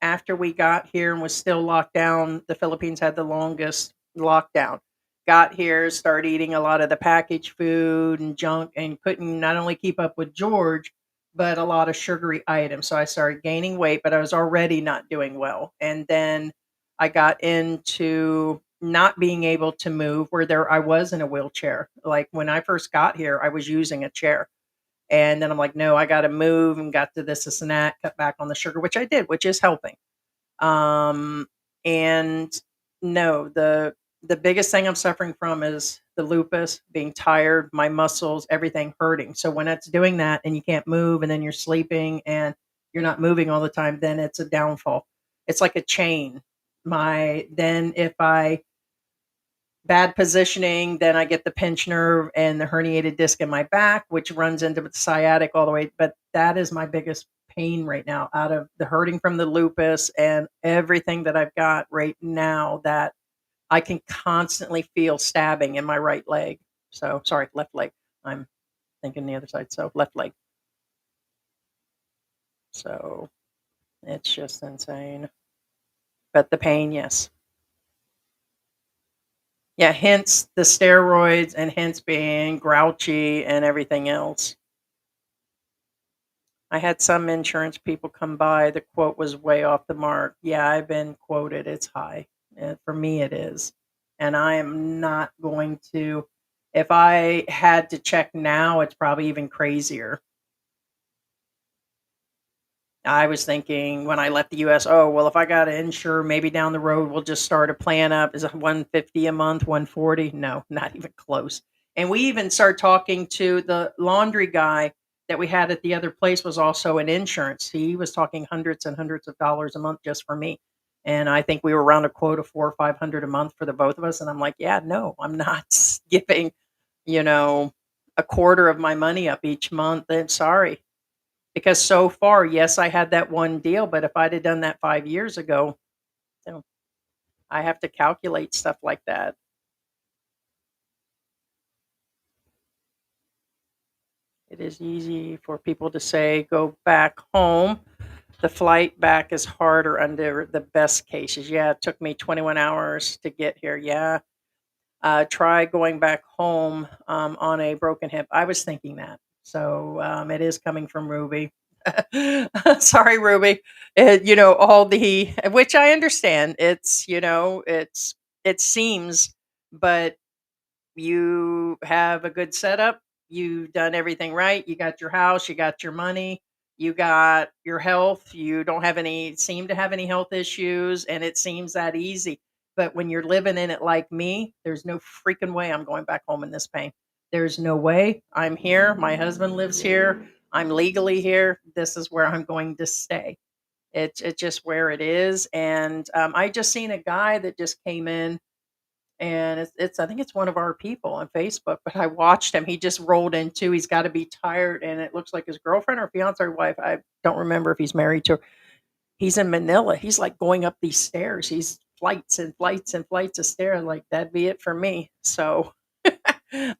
after we got here and was still locked down. The Philippines had the longest lockdown. Got here, started eating a lot of the packaged food and junk, and couldn't not only keep up with George, but a lot of sugary items. So I started gaining weight, but I was already not doing well. And then I got into not being able to move, where there I was in a wheelchair. Like when I first got here, I was using a chair. And then I'm like, no, I got to move and got to this and that, cut back on the sugar, which I did, which is helping. And no, the biggest thing I'm suffering from is the lupus, being tired, my muscles, everything hurting. So when it's doing that and you can't move and then you're sleeping and you're not moving all the time, then it's a downfall. It's like a chain. Then if I bad positioning, then I get the pinched nerve and the herniated disc in my back, which runs into the sciatic all the way. But that is my biggest pain right now, out of the hurting from the lupus and everything that I've got right now, that I can constantly feel stabbing in my right leg. So, sorry, left leg. I'm thinking the other side. So, left leg. So, it's just insane. But the pain, yes. Yeah, hence the steroids and hence being grouchy and everything else. I had some insurance people come by. The quote was way off the mark. Yeah, I've been quoted. It's high. For me, it is. And I am not going to, if I had to check now, it's probably even crazier. I was thinking when I left the US, oh, well, if I got to insure, maybe down the road we'll just start a plan up. Is it 150 a month, 140? No, not even close. And we even started talking to the laundry guy that we had at the other place was also in insurance. He was talking hundreds and hundreds of dollars a month just for me. And I think we were around a quote of 400 or 500 a month for the both of us. And I'm like, yeah, no, I'm not giving, you know, a quarter of my money up each month. And sorry, because so far, yes, I had that one deal, but if I'd have done that 5 years ago, you know, I have to calculate stuff like that. It is easy for people to say, "Go back home." The flight back is harder under the best cases. Yeah, it took me 21 hours to get here. Yeah. Try going back home on a broken hip. I was thinking that. So it is coming from Ruby. Sorry, Ruby. All the which I understand. It seems, but you have a good setup. You've done everything right. You got your house. You got your money. You got your health. You don't seem to have any health issues, and it seems that easy. But when you're living in it like me, there's no freaking way I'm going back home in this pain. There's no way. I'm here. My husband lives here. I'm legally here. This is where I'm going to stay. It's just where it is. And I just seen a guy that just came in, and it's I think it's one of our people on Facebook. But I watched him. He just rolled into. He's got to be tired, and it looks like his girlfriend or fiance or wife. I don't remember if he's married to her. He's in Manila. He's like going up these stairs. He's flights and flights and flights of stairs. Like that'd be it for me. So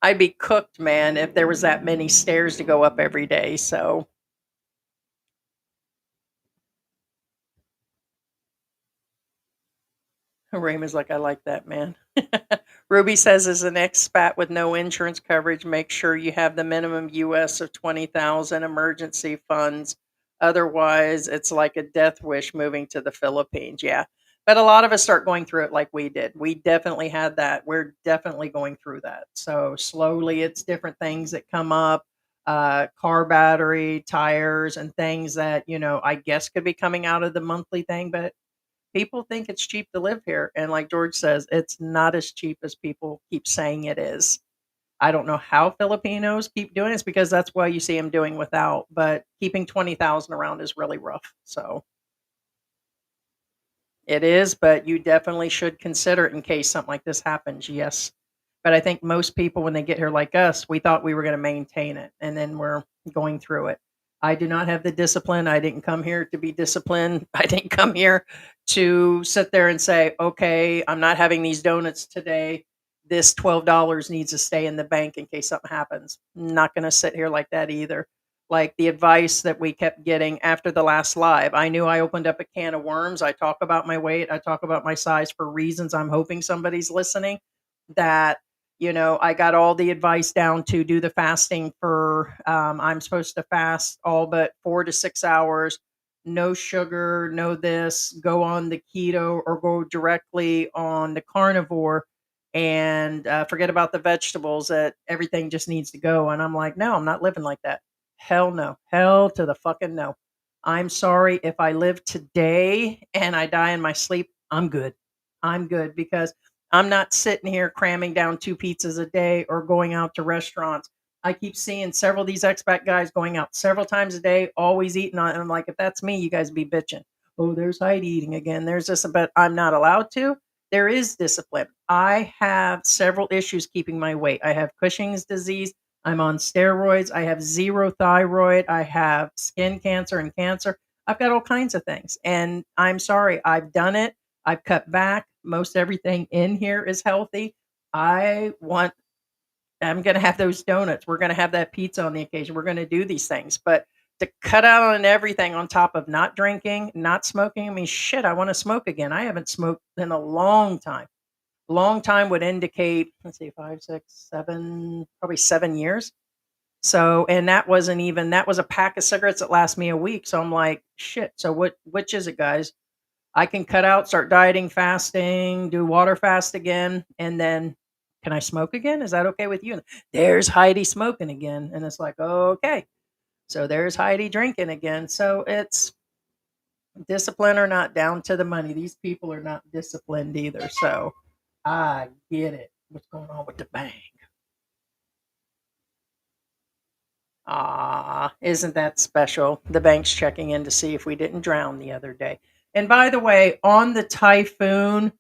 I'd be cooked, man, if there was that many stairs to go up every day. So Raymond's like, I like that, man. Ruby says, as an expat with no insurance coverage, make sure you have the minimum US of 20,000 emergency funds. Otherwise, it's like a death wish moving to the Philippines. Yeah. But a lot of us start going through it like we did. We definitely had that. We're definitely going through that. So slowly, it's different things that come up, car battery, tires, and things that, I guess could be coming out of the monthly thing. But people think it's cheap to live here. And like George says, it's not as cheap as people keep saying it is. I don't know how Filipinos keep doing this because that's why you see them doing without, but keeping 20,000 around is really rough. So it is, but you definitely should consider it in case something like this happens. Yes. But I think most people, when they get here like us, we thought we were going to maintain it, and then we're going through it. I do not have the discipline. I didn't come here to be disciplined. I didn't come here to sit there and say, okay, I'm not having these donuts today. This $12 needs to stay in the bank in case something happens. Not going to sit here like that either. Like the advice that we kept getting after the last live, I knew I opened up a can of worms. I talk about my weight. I talk about my size for reasons. I'm hoping somebody's listening that I got all the advice down to do the fasting for, I'm supposed to fast all but 4 to 6 hours, no sugar, no this, go on the keto or go directly on the carnivore and forget about the vegetables, that everything just needs to go. And I'm like, no, I'm not living like that. Hell no. Hell to the fucking no. I'm sorry if I live today and I die in my sleep. I'm good. I'm good because I'm not sitting here cramming down 2 pizzas a day or going out to restaurants. I keep seeing several of these expat guys going out several times a day, always eating on. And I'm like, if that's me, you guys be bitching. Oh, there's Heidi eating again. There's this, but I'm not allowed to. There is discipline. I have several issues keeping my weight. I have Cushing's disease. I'm on steroids. I have zero thyroid. I have skin cancer and cancer. I've got all kinds of things. And I'm sorry, I've done it. I've cut back. Most everything in here is healthy. I'm going to have those donuts. We're going to have that pizza on the occasion. We're going to do these things. But to cut out on everything on top of not drinking, not smoking, I mean, shit, I want to smoke again. I haven't smoked in a long time. Long time would indicate, let's see, 5, 6, 7, probably 7 years. So, and that was a pack of cigarettes that lasts me a week. So I'm like, shit. So which is it, guys? I can cut out, start dieting, fasting, do water fast again, and then can I smoke again? Is that okay with you? There's Heidi smoking again. And it's like, okay. So there's Heidi drinking again. So it's Discipline or not, down to the money. These people are not disciplined either. So I get it. What's going on with the bank? Ah, isn't that special? The bank's checking in to see if we didn't drown the other day. And by the way, on the typhoon,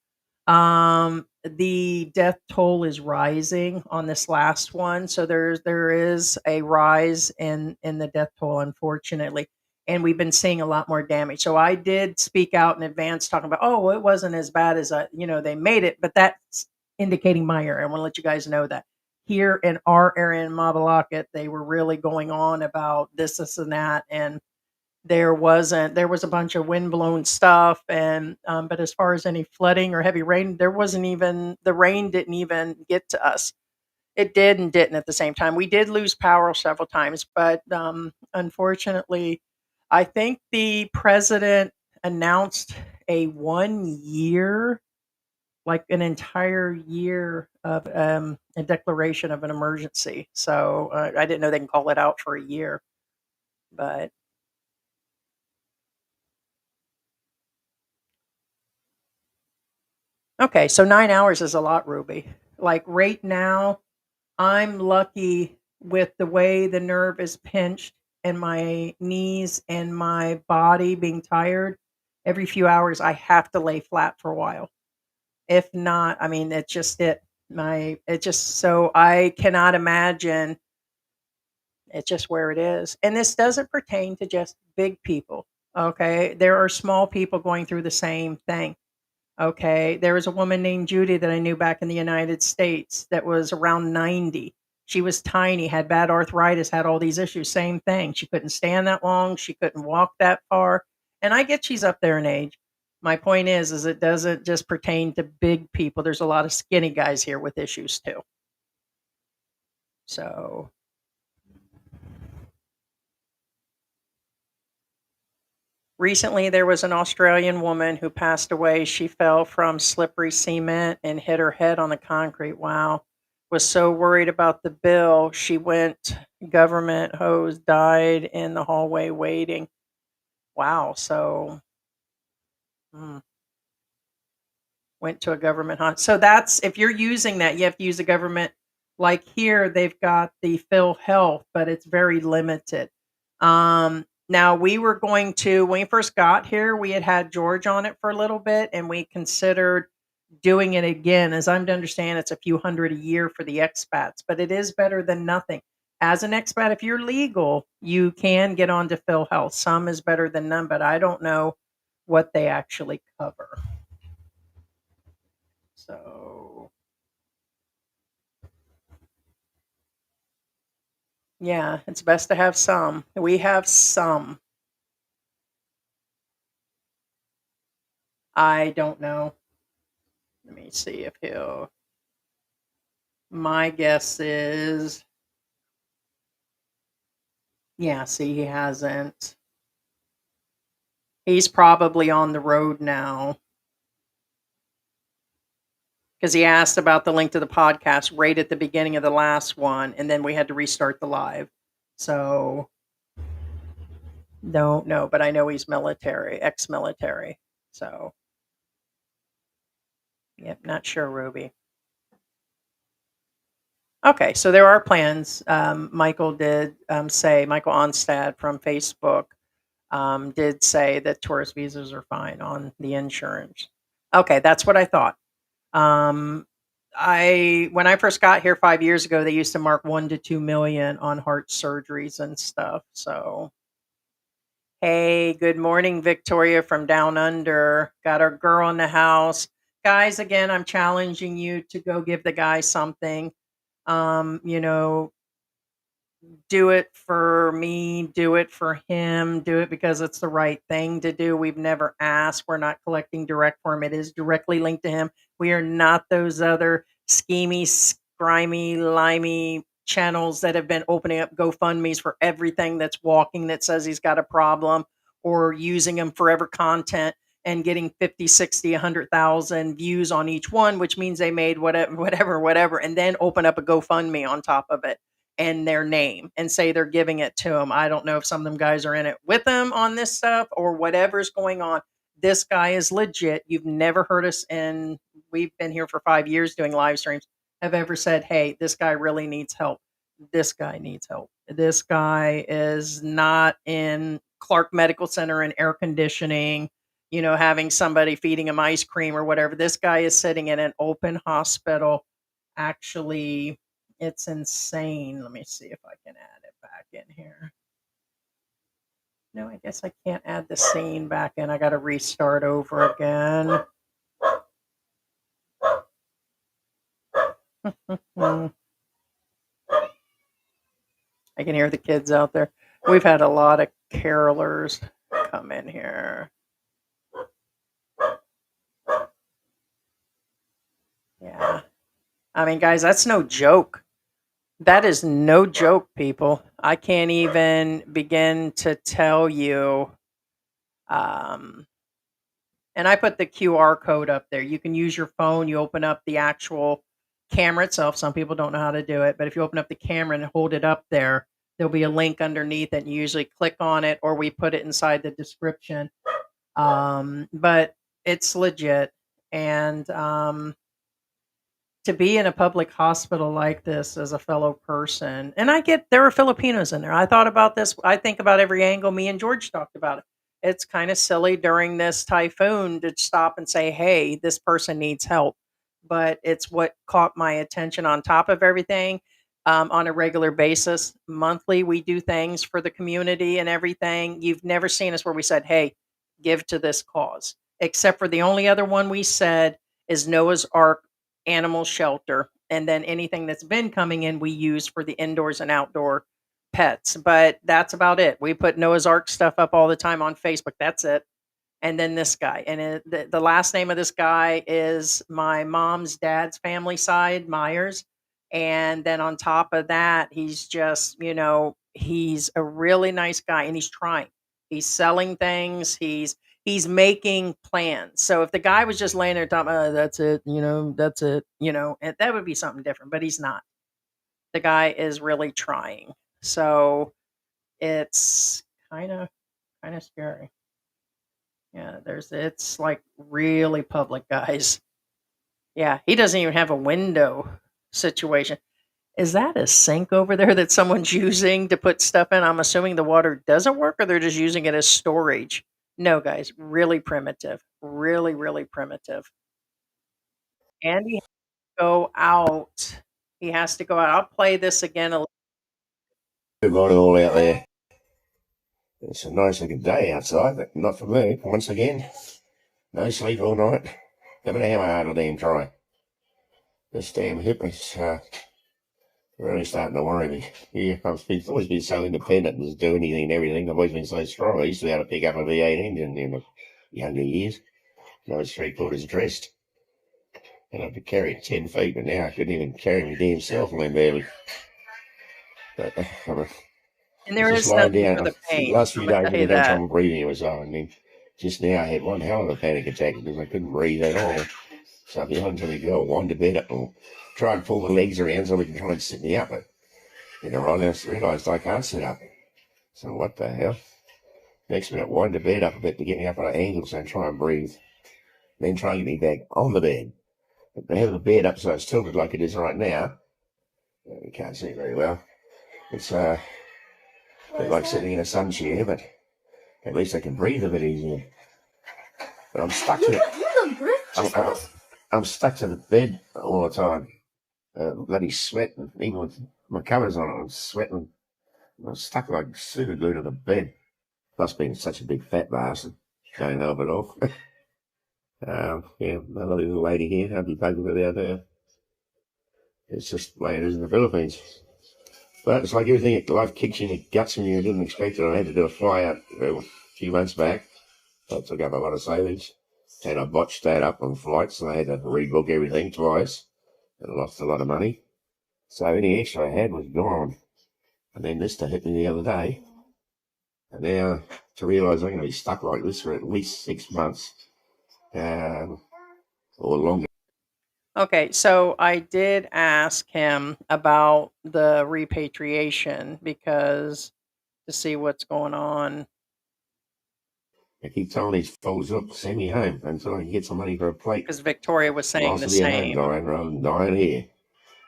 the death toll is rising on this last one. So there is a rise in the death toll, unfortunately. And we've been seeing a lot more damage. So I did speak out in advance talking about, oh, it wasn't as bad as they made it, but that's indicating my area. I want to let you guys know that here in our area in Mabalacat, they were really going on about this, and that, and there was a bunch of windblown stuff, and but as far as any flooding or heavy rain, there wasn't even the rain didn't even get to us. It did and didn't at the same time. We did lose power several times, but unfortunately, I think the president announced a 1 year, like an entire year of a declaration of an emergency. So I didn't know they can call it out for a year, but okay. So 9 hours is a lot, Ruby. Like right now, I'm lucky with the way the nerve is pinched and my knees and my body being tired. Every few hours, I have to lay flat for a while. If not, I mean, it's just it just so I cannot imagine. It's just where it is. And this doesn't pertain to just big people. Okay. There are small people going through the same thing. Okay. There was a woman named Judy that I knew back in the United States that was around 90. She was tiny, had bad arthritis, had all these issues. Same thing. She couldn't stand that long. She couldn't walk that far. And I get she's up there in age. My point is it doesn't just pertain to big people. There's a lot of skinny guys here with issues too. So recently, there was an Australian woman who passed away. She fell from slippery cement and hit her head on the concrete. Wow. Was so worried about the bill. She went government hose, died in the hallway waiting. Wow. So, hmm, went to a government hunt. So that's if you're using that, you have to use a government. Like here, they've got the Phil Health, but it's very limited. Now we were going to when we first got here, we had George on it for a little bit, and we considered doing it again. As I'm to understand, it's a few hundred a year for the expats, but it is better than nothing. As an expat, if you're legal, you can get onto Phil Health. Some is better than none, but I don't know what they actually cover. So, yeah, it's best to have some. We have some. I don't know. Let me see if he'll. My guess is, yeah, see, he hasn't. He's probably on the road now because he asked about the link to the podcast right at the beginning of the last one, and then we had to restart the live. So, don't know, but I know he's military, ex-military. So, yep, not sure, Ruby. Okay, so there are plans. Michael did say, Michael Onstad from Facebook did say that tourist visas are fine on the insurance. Okay, that's what I thought. Um, when I first got here 5 years ago, they used to mark 1 to 2 million on heart surgeries and stuff. So, hey, good morning, Victoria from Down Under. Got our girl in the house, guys. Again, I'm challenging you to go give the guy something. You know, do it for me, do it for him, do it because it's the right thing to do. We've never asked. We're not collecting direct for him. It is directly linked to him. We are not those other schemy, grimy, limey channels that have been opening up GoFundMe's for everything that's walking that says he's got a problem, or using him forever content and getting 50, 60, 100,000 views on each one, which means they made whatever, and then open up a GoFundMe on top of it. and their name and say they're giving it to him. I don't know if some of them guys are in it with him on this stuff or whatever's going on. This guy is legit. You've never heard us, and we've been here for 5 years doing live streams, have ever said, hey, this guy really needs help. This guy needs help. This guy is not in Clark Medical Center in air conditioning, having somebody feeding him ice cream or whatever. This guy is sitting in an open hospital. Actually, it's insane. Let me see if I can add it back in here. No, I guess I can't add the scene back in. I got to restart over again. I can hear the kids out there. We've had a lot of carolers come in here. Yeah. I mean, guys, that's no joke. That is no joke, people. I can't even begin to tell you. And I put the QR code up there. You can use your phone. You open up the actual camera itself. Some people don't know how to do it, but if you open up the camera and hold it up there, there'll be a link underneath it. And you usually click on it, or we put it inside the description. But it's legit. And to be in a public hospital like this as a fellow person, and I get there are Filipinos in there. I thought about this. I think about every angle. Me and George talked about it. It's kind of silly during this typhoon to stop and say, hey, this person needs help. But it's what caught my attention on top of everything. On a regular basis, monthly, we do things for the community and everything. You've never seen us where we said, hey, give to this cause, except for the only other one we said is Noah's Ark animal shelter. And then anything that's been coming in, we use for the indoors and outdoor pets. But that's about it. We put Noah's Ark stuff up all the time on Facebook. That's it. And then this guy. And the last name of this guy is my mom's dad's family side, Myers. And then on top of that, he's just, he's a really nice guy, and he's trying. He's selling things. He's making plans. So if the guy was just laying there talking, that's it, that's it, and that would be something different, but he's not. The guy is really trying. So it's kind of scary. Yeah, it's like really public, guys. Yeah, he doesn't even have a window situation. Is that a sink over there that someone's using to put stuff in? I'm assuming the water doesn't work, or they're just using it as storage. No, guys, really primitive. Really, really primitive. And he has to go out. He has to go out. I'll play this again a little. We've got it all out there. It's a nice looking day outside, but not for me. Once again, no sleep all night. No matter how hard I damn try. This damn hip is really starting to worry me. Yeah, I've always been so independent and just do anything and everything. I've always been so strong. I used to be able to pick up a V8 engine in my younger years. I was 3/4 dressed. And I could carry it 10 feet, but now I couldn't even carry my damn cell phone barely. But And there is nothing for the The pain. last few I'm days gonna I've tell you been having that. trouble breathing or so. And then just now I had one hell of a panic attack because I couldn't breathe at all. So I've been until we go wind to bed up and try and pull the legs around so we can try and sit me up. But I realised I can't sit up. So what the hell? Next minute, wind the bed up a bit to get me up at an angle so I can try and breathe. Then try and get me back on the bed. But they have the bed up so it's tilted like it is right now. You can't see very well. It's a bit like sitting in a sun chair, but at least I can breathe a bit easier. But I'm stuck to it. I'm stuck to the bed all the time. Bloody sweating. Even with my covers on, I'm sweating. I'm stuck like super glued to the bed. Plus being such a big fat bastard. Can't help it all. Yeah, my lovely little lady here, I'll be bugging with out there. It's just the way it is in the Philippines. But it's like everything, life kicks you in the guts when you didn't expect it. I had to do a fly out a few months back. That took up a lot of savings. And I botched that up on flights, so I had to rebook everything twice. And I lost a lot of money. So any extra I had was gone. And then this hit me the other day. And now to realise I'm going to be stuck like this for at least 6 months. Or longer. Okay, so I did ask him about the repatriation because to see what's going on. I keep telling these fools, look, send me home until I can get some money for a plate. Because Victoria was saying Nice the to be at home same. dying rather than dying here.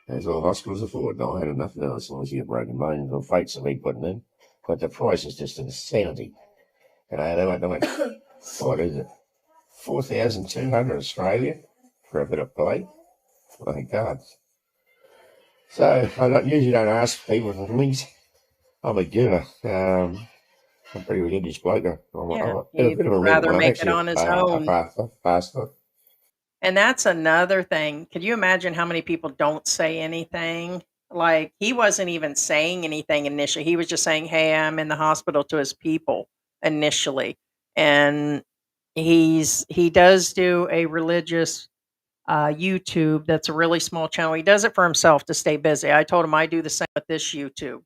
That's all hospitals afford, dying and nothing else, as long as you get broken bones or fates that we putting in. But the price is just insanity. And they went, what is it? 4,200 Australia for a bit of plate. My God. So usually don't ask people for things. I'm a giver. I'm a pretty religious bloke. I'm Yeah, a he'd bit of a rebel. rather I'm make it actually on his a own. pastor. And that's another thing. Could you imagine how many people don't say anything? Like, he wasn't even saying anything initially. He was just saying, "Hey, I'm in the hospital," to his people initially. And he does do a religious YouTube that's a really small channel. He does it for himself to stay busy. I told him I do the same with this YouTube.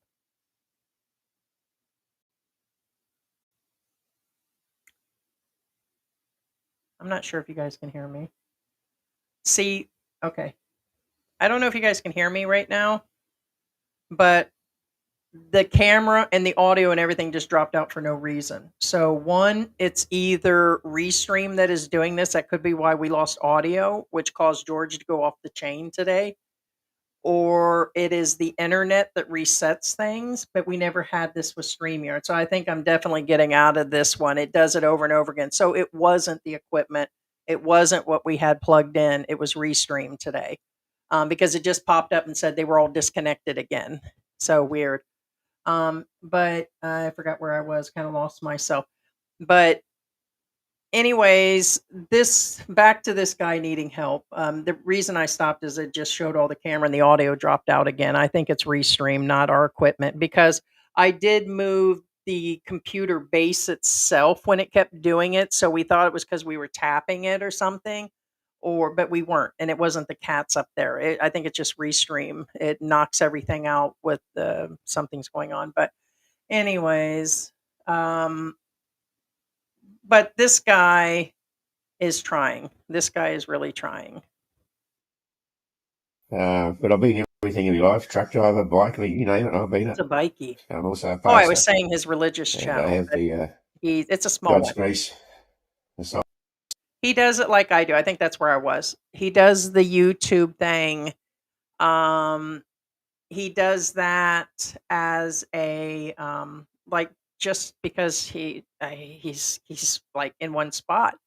I'm not sure if you guys can hear me. See, okay. I don't know if you guys can hear me right now, but the camera and the audio and everything just dropped out for no reason. So one, it's either Restream that is doing this. That could be why we lost audio, which caused George to go off the chain today. Or it is the internet that resets things, but we never had this with StreamYard. So I think I'm definitely getting out of this one. It does it over and over again. So it wasn't the equipment. It wasn't what we had plugged in. It was Restream today, because it just popped up and said they were all disconnected again. So weird. But I forgot where I was, kind of lost myself. But anyways, this back to this guy needing help. The reason I stopped is it just showed all the camera and the audio dropped out again. I think it's Restream, not our equipment, because I did move the computer base itself when it kept doing it. So we thought it was because we were tapping it or something, but we weren't, and it wasn't the cats up there. I think it's just Restream. It knocks everything out with something's going on. But anyways, um, but this guy is trying. This guy is really trying. But I've been everything in my life, truck driver, biker, you name it, I've been It's it. a bikey. I'm also a Oh, I pastor. was saying his religious And I channel. have the It's a small God's one. grace. So He does it like I do. I think that's where I was. He does the YouTube thing. Um, he does that as a like just because he's like in one spot.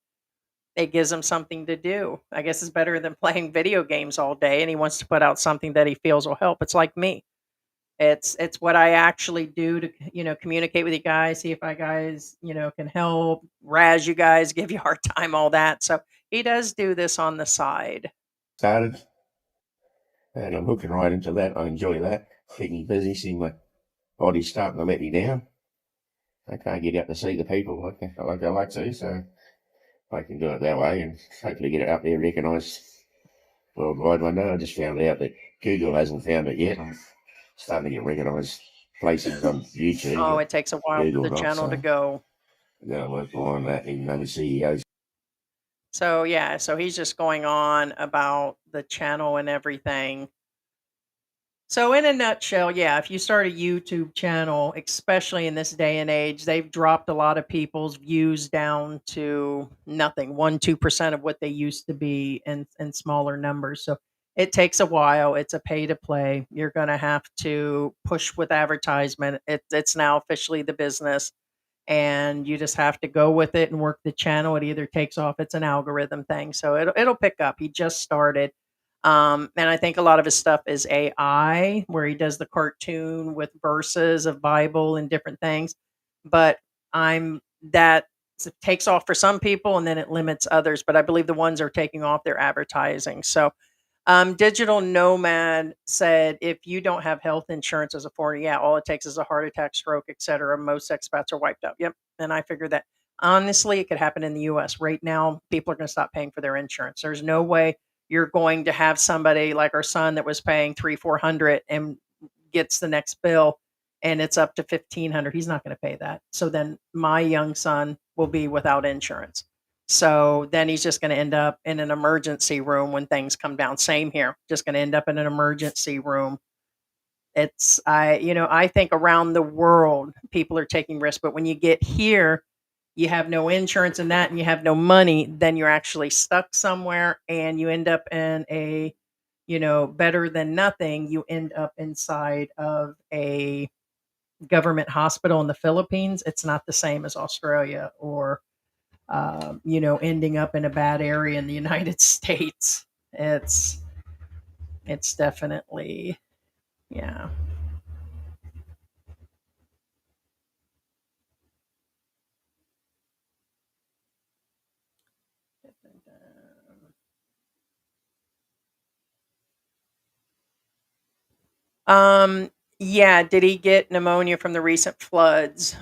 It gives him something to do. I guess it's better than playing video games all day, and he wants to put out something that he feels will help. It's like me. It's what I actually do to communicate with you guys, see if I guys can help, razz you guys, give you a hard time, all that. So he does do this on the side. started, and I'm hooking right into that. I enjoy that. Keep me busy, seeing my body starting to let me down. I can't get out to see the people like I like to, so I can do it that way and hopefully get it up there recognised worldwide. I know I just found out that Google hasn't found it yet. I'm starting to get recognised places on YouTube. Oh, it takes a while Google for the not, channel to so go. I gotta work more on that, even though the CEOs. So yeah, so he's just going on about the channel and everything. So in a nutshell, yeah, if you start a YouTube channel, especially in this day and age, they've dropped a lot of people's views down to nothing, 1-2% of what they used to be in smaller numbers. So it takes a while. It's a pay to play. You're going to have to push with advertisement. It's now officially the business, and you just have to go with it and work the channel. It either takes off. It's an algorithm thing, so it'll pick up. He just started. And I think a lot of his stuff is AI, where he does the cartoon with verses of Bible and different things. But I'm that takes off for some people, and then it limits others. But I believe the ones are taking off their advertising. So, Digital Nomad said, if you don't have health insurance as a foreigner, yeah, all it takes is a heart attack, stroke, etc. Most expats are wiped out. Yep, and I figured that honestly, it could happen in the U.S. Right now. People are going to stop paying for their insurance. There's no way you're going to have somebody like our son that was paying 300-400 and gets the next bill and it's up to 1,500. He's not going to pay that. So then my young son will be without insurance. So then he's just going to end up in an emergency room when things come down. Same here. Just going to end up in an emergency room. I think around the world people are taking risks, but when you get here, you have no insurance and that, and you have no money, then you're actually stuck somewhere and you end up in a, better than nothing. You end up inside of a government hospital in the Philippines. It's not the same as Australia or, ending up in a bad area in the United States. It's definitely, yeah. Um, yeah, did he get pneumonia from the recent floods?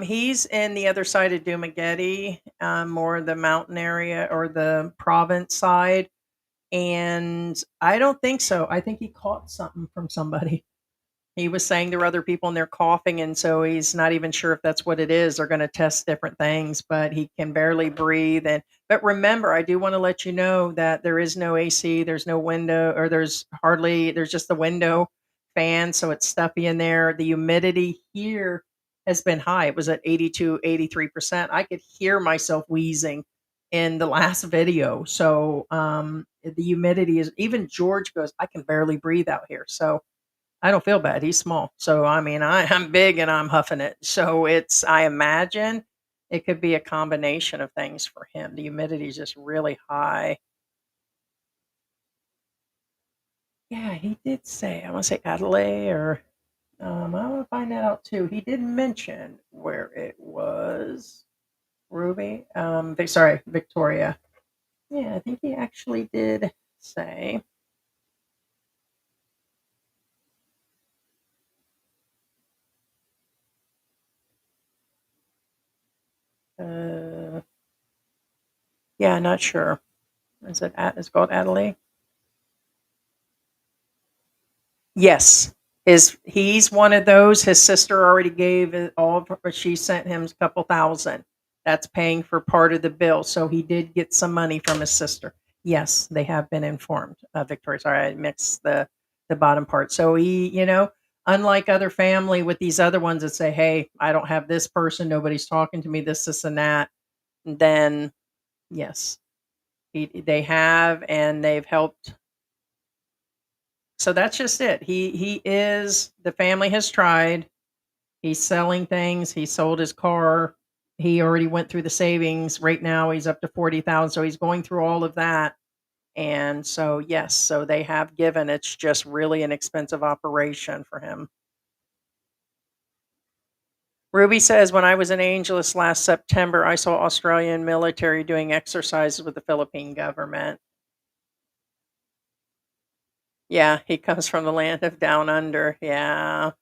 He's in the other side of Dumaguete, more the mountain area or the province side. And I don't think so. I think he caught something from somebody. He was saying there were other people and they're coughing, and so he's not even sure if that's what it is. They're going to test different things, but he can barely breathe. And but remember, I do want to let you know that there is no AC, there's no window, or there's just the window fan, so it's stuffy in there. The humidity here has been high. It was at 82, 83%. I could hear myself wheezing in the last video. So the humidity is, even George goes, I can barely breathe out here. So I don't feel bad. He's small. So, I mean, I'm big and I'm huffing it. So I imagine it could be a combination of things for him. The humidity is just really high. Yeah, he did say, I want to say Adelaide or, I want to find that out too. He did mention where it was. Ruby, sorry, Victoria. Yeah, I think he actually did say. Uh, yeah, not sure. It's called Adelaide? Yes. He's one of those. His sister already gave it all of her, she sent him a couple thousand. That's paying for part of the bill. So he did get some money from his sister. Yes, they have been informed. Victoria, sorry, I mixed the bottom part. So he, unlike other family with these other ones that say, hey, I don't have this person, nobody's talking to me, this, and that. And then yes, they have, and they've helped. So that's just it. He is, the family has tried. He's selling things. He sold his car. He already went through the savings. Right now he's up to 40,000. So he's going through all of that. And so yes, so they have given. It's just really an expensive operation for him. Ruby says, when I was in Angeles last September, I saw Australian military doing exercises with the Philippine government. Yeah, he comes from the land of down under. Yeah.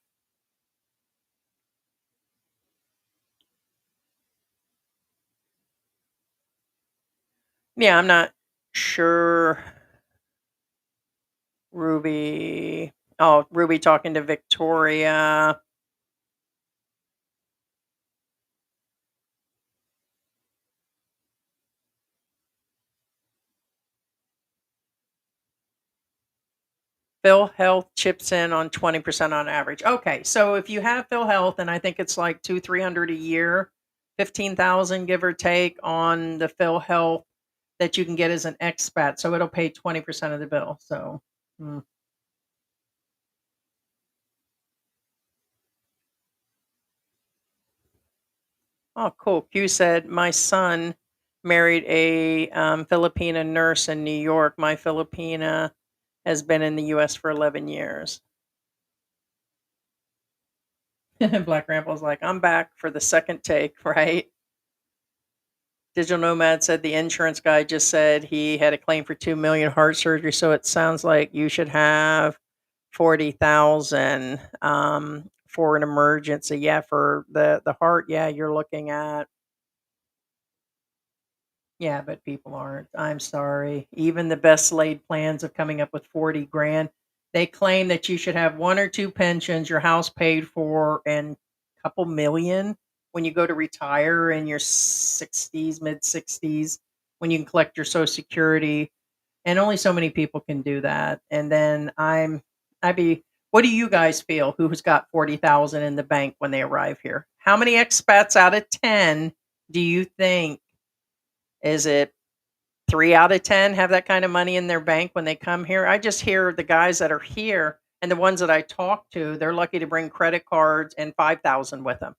Yeah, I'm not sure. Ruby. Oh, Ruby talking to Victoria. Phil Health chips in on 20% on average. Okay, so if you have Phil Health, and I think it's like 200-300 a year, 15,000 give or take on the Phil Health that you can get as an expat. So it'll pay 20% of the bill. So, oh, cool. Q said, my son married a Filipina nurse in New York. My Filipina has been in the U.S. for 11 years. Black Grandpa's like, I'm back for the second take, right? Digital Nomad said the insurance guy just said he had a claim for 2 million heart surgery, so it sounds like you should have 40,000 for an emergency. Yeah, for the heart, yeah, you're looking at. Yeah, but people aren't. I'm sorry. Even the best laid plans of coming up with 40 grand, they claim that you should have one or two pensions, your house paid for, and a couple million when you go to retire in your 60s, mid 60s. when you can collect your Social Security, and only so many people can do that. And then I'd be, what do you guys feel? Who's got 40,000 in the bank when they arrive here? How many expats out of 10 do you think? Is it 3 out of 10 have that kind of money in their bank when they come here? I just hear the guys that are here and the ones that I talk to, they're lucky to bring credit cards and 5,000 with them.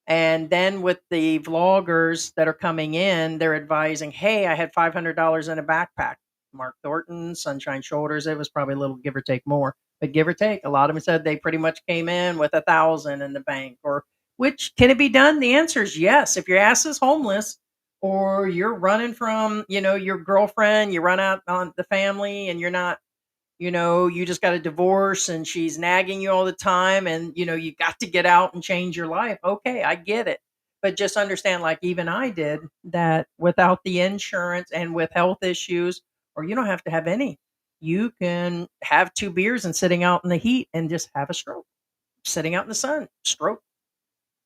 And then with the vloggers that are coming in, they're advising, hey, I had $500 in a backpack. Mark Thornton, Sunshine Shoulders, it was probably a little give or take more, but give or take, a lot of them said they pretty much came in with 1,000 in the bank. Or which can it be done? The answer is yes. If your ass is homeless or you're running from, your girlfriend, you run out on the family and you're not, you just got a divorce and she's nagging you all the time and, you got to get out and change your life. Okay, I get it. But just understand, like even I did, that without the insurance and with health issues, or you don't have to have any, you can have 2 beers and sitting out in the heat and just have a stroke. Sitting out in the sun, stroke.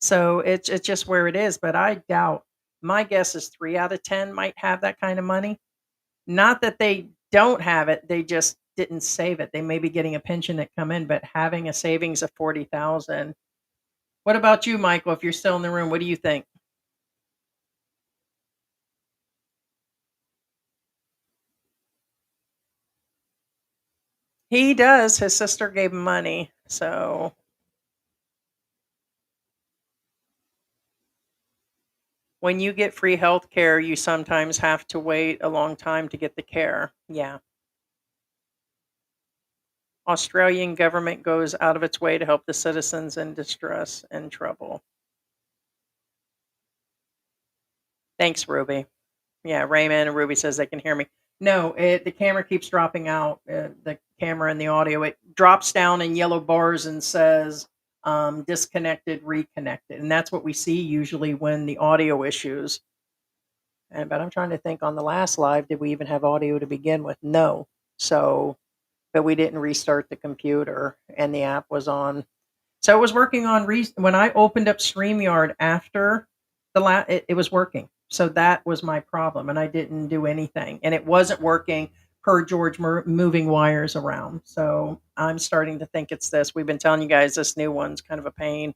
So it's just where it is. But I doubt, my guess is 3 out of 10 might have that kind of money. Not that they don't have it, they just didn't save it. They may be getting a pension that come in, but having a savings of 40,000. What about you, Michael? If you're still in the room, what do you think? He does. His sister gave him money. So when you get free health care, you sometimes have to wait a long time to get the care. Yeah. Australian government goes out of its way to help the citizens in distress and trouble. Thanks, Ruby. Yeah, Raymond and Ruby says they can hear me. No, the camera keeps dropping out. The camera and the audio, it drops down in yellow bars and says disconnected, reconnected, and that's what we see usually when the audio issues. But I'm trying to think. On the last live, did we even have audio to begin with? No. So, but we didn't restart the computer, and the app was on. So it was working on when I opened up StreamYard after it was working. So that was my problem, and I didn't do anything, and it wasn't working per George moving wires around. So I'm starting to think it's this. We've been telling you guys this new one's kind of a pain.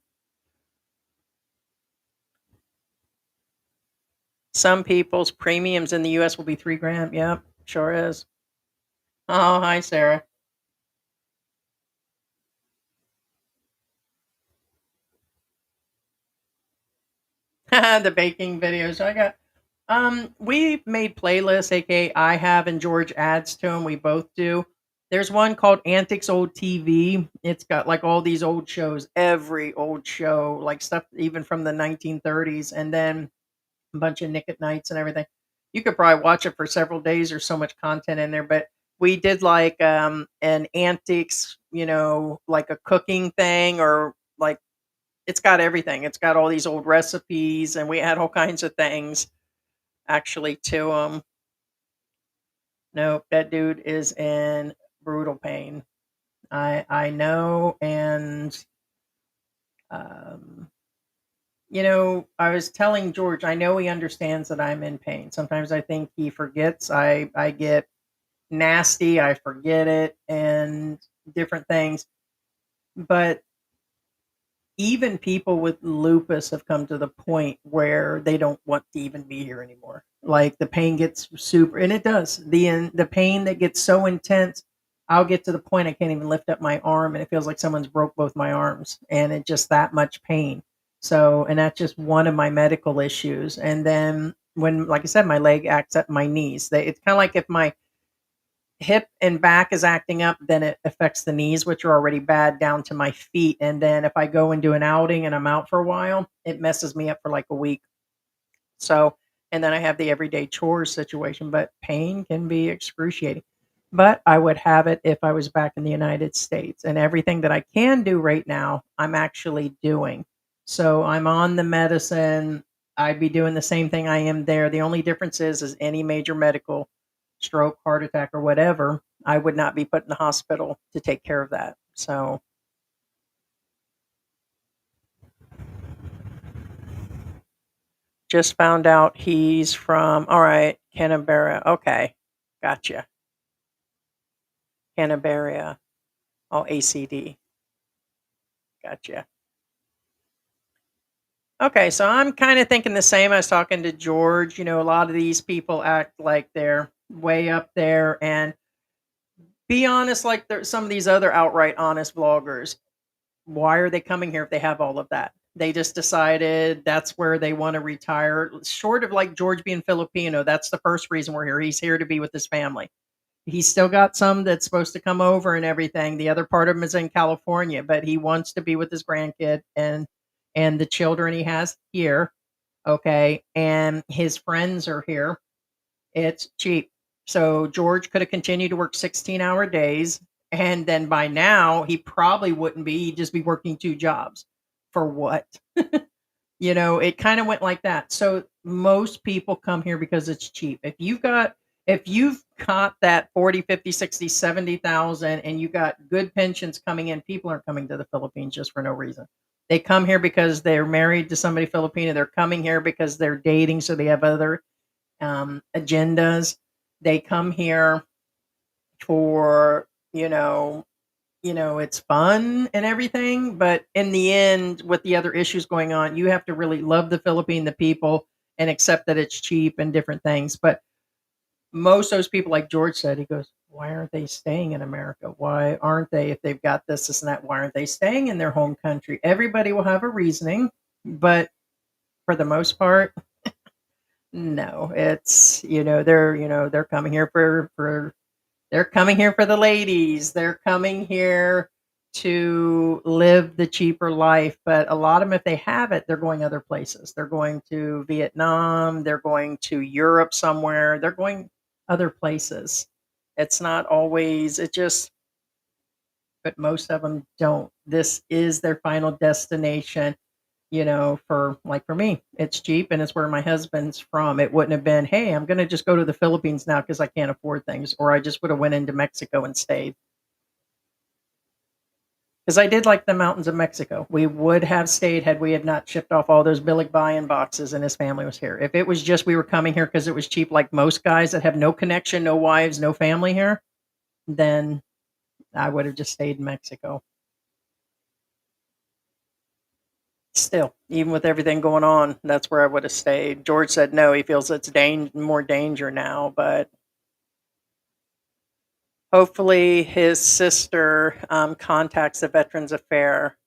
Some people's premiums in the U.S. will be $3,000. Yep, sure is. Oh, hi, Sarah. The baking videos. We've made playlists, aka I have and George adds to them. We both do. There's one called Antics Old TV. It's got like all these old shows, every old show, like stuff even from the 1930s, and then a bunch of Nick at Nights and everything. You could probably watch it for several days. There's so much content in there, but we did like an antiques, like a cooking thing, or like it's got everything. It's got all these old recipes, and we had all kinds of things actually to them. Nope, that dude is in brutal pain. I know, and um, I was telling George, I know he understands that I'm in pain. Sometimes I think he forgets. I get nasty, I forget it, and different things. But even people with lupus have come to the point where they don't want to even be here anymore. Like the pain gets super, and it does. The pain that gets so intense, I'll get to the point I can't even lift up my arm, and it feels like someone's broke both my arms, and it's just that much pain. So, and that's just one of my medical issues. And then when, like I said, my leg acts up, my knees. It's kind of like if my hip and back is acting up, then it affects the knees, which are already bad, down to my feet. And then if I go and do an outing and I'm out for a while, it messes me up for like a week. So, and then I have the everyday chores situation, but pain can be excruciating. But I would have it if I was back in the United States. And everything that I can do right now, I'm actually doing. So I'm on the medicine. I'd be doing the same thing I am there. The only difference is any major medical stroke, heart attack, or whatever, I would not be put in the hospital to take care of that. So, Just found out he's from, all right, Canberra. Okay, gotcha. Canberra. Oh, ACD. Gotcha. Okay, so I'm kind of thinking the same. I was talking to George. A lot of these people act like they're way up there, and be honest, like there's some of these other outright honest vloggers. Why are they coming here if they have all of that? They just decided that's where they want to retire. Short of like George being Filipino, that's the first reason we're here. He's here to be with his family. He's still got some that's supposed to come over and everything. The other part of him is in California, but he wants to be with his grandkid and the children he has here. Okay, and his friends are here. It's cheap. So George could have continued to work 16-hour days, and then by now he probably wouldn't be. He'd just be working 2 jobs. For what? It kind of went like that. So most people come here because it's cheap. If you've got that 40, 50, 60, 70,000 and you got good pensions coming in, people aren't coming to the Philippines just for no reason. They come here because they're married to somebody Filipino. They're coming here because they're dating, so they have other agendas. They come here for, it's fun and everything, but in the end, with the other issues going on, you have to really love the Philippine, the people, and accept that it's cheap and different things. But most of those people, like George said, he goes, why aren't they staying in America? Why aren't they, if they've got this and that, why aren't they staying in their home country? Everybody will have a reasoning, but for the most part, no. It's, they're coming here for they're coming here for the ladies. They're coming here to live the cheaper life. But a lot of them, if they have it, they're going other places. They're going to Vietnam. They're going to Europe somewhere. They're going other places. It's not always, but most of them don't. This is their final destination. For me, it's cheap and it's where my husband's from. It wouldn't have been, hey, I'm going to just go to the Philippines now because I can't afford things, or I just would have went into Mexico and stayed. Because I did like the mountains of Mexico. We would have stayed had we had not shipped off all those Balikbayan boxes and his family was here. If it was just we were coming here because it was cheap, like most guys that have no connection, no wives, no family here, then I would have just stayed in Mexico. Still, even with everything going on, that's where I would have stayed. George said no, he feels it's more danger now, but hopefully his sister contacts the Veterans Affair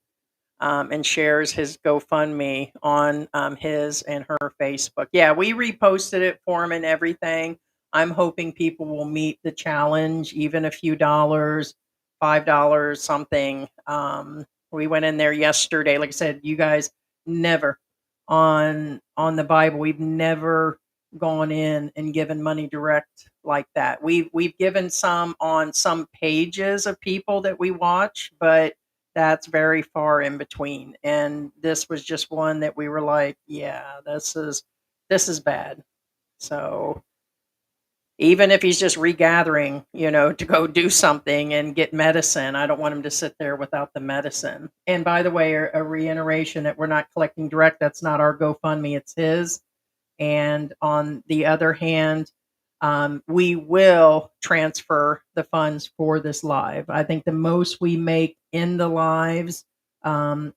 and shares his GoFundMe on his and her Facebook. Yeah, we reposted it for him and everything. I'm hoping people will meet the challenge, even a few dollars, $5, something. We went in there yesterday. Like I said, you guys never on the Bible. We've never gone in and given money direct like that. We've given some on some pages of people that we watch, but that's very far in between. And this was just one that we were like, yeah, this is bad. So even if he's just regathering, to go do something and get medicine, I don't want him to sit there without the medicine. And by the way, a reiteration that we're not collecting direct, that's not our GoFundMe, it's his. And on the other hand, we will transfer the funds for this live. I think the most we make in the lives,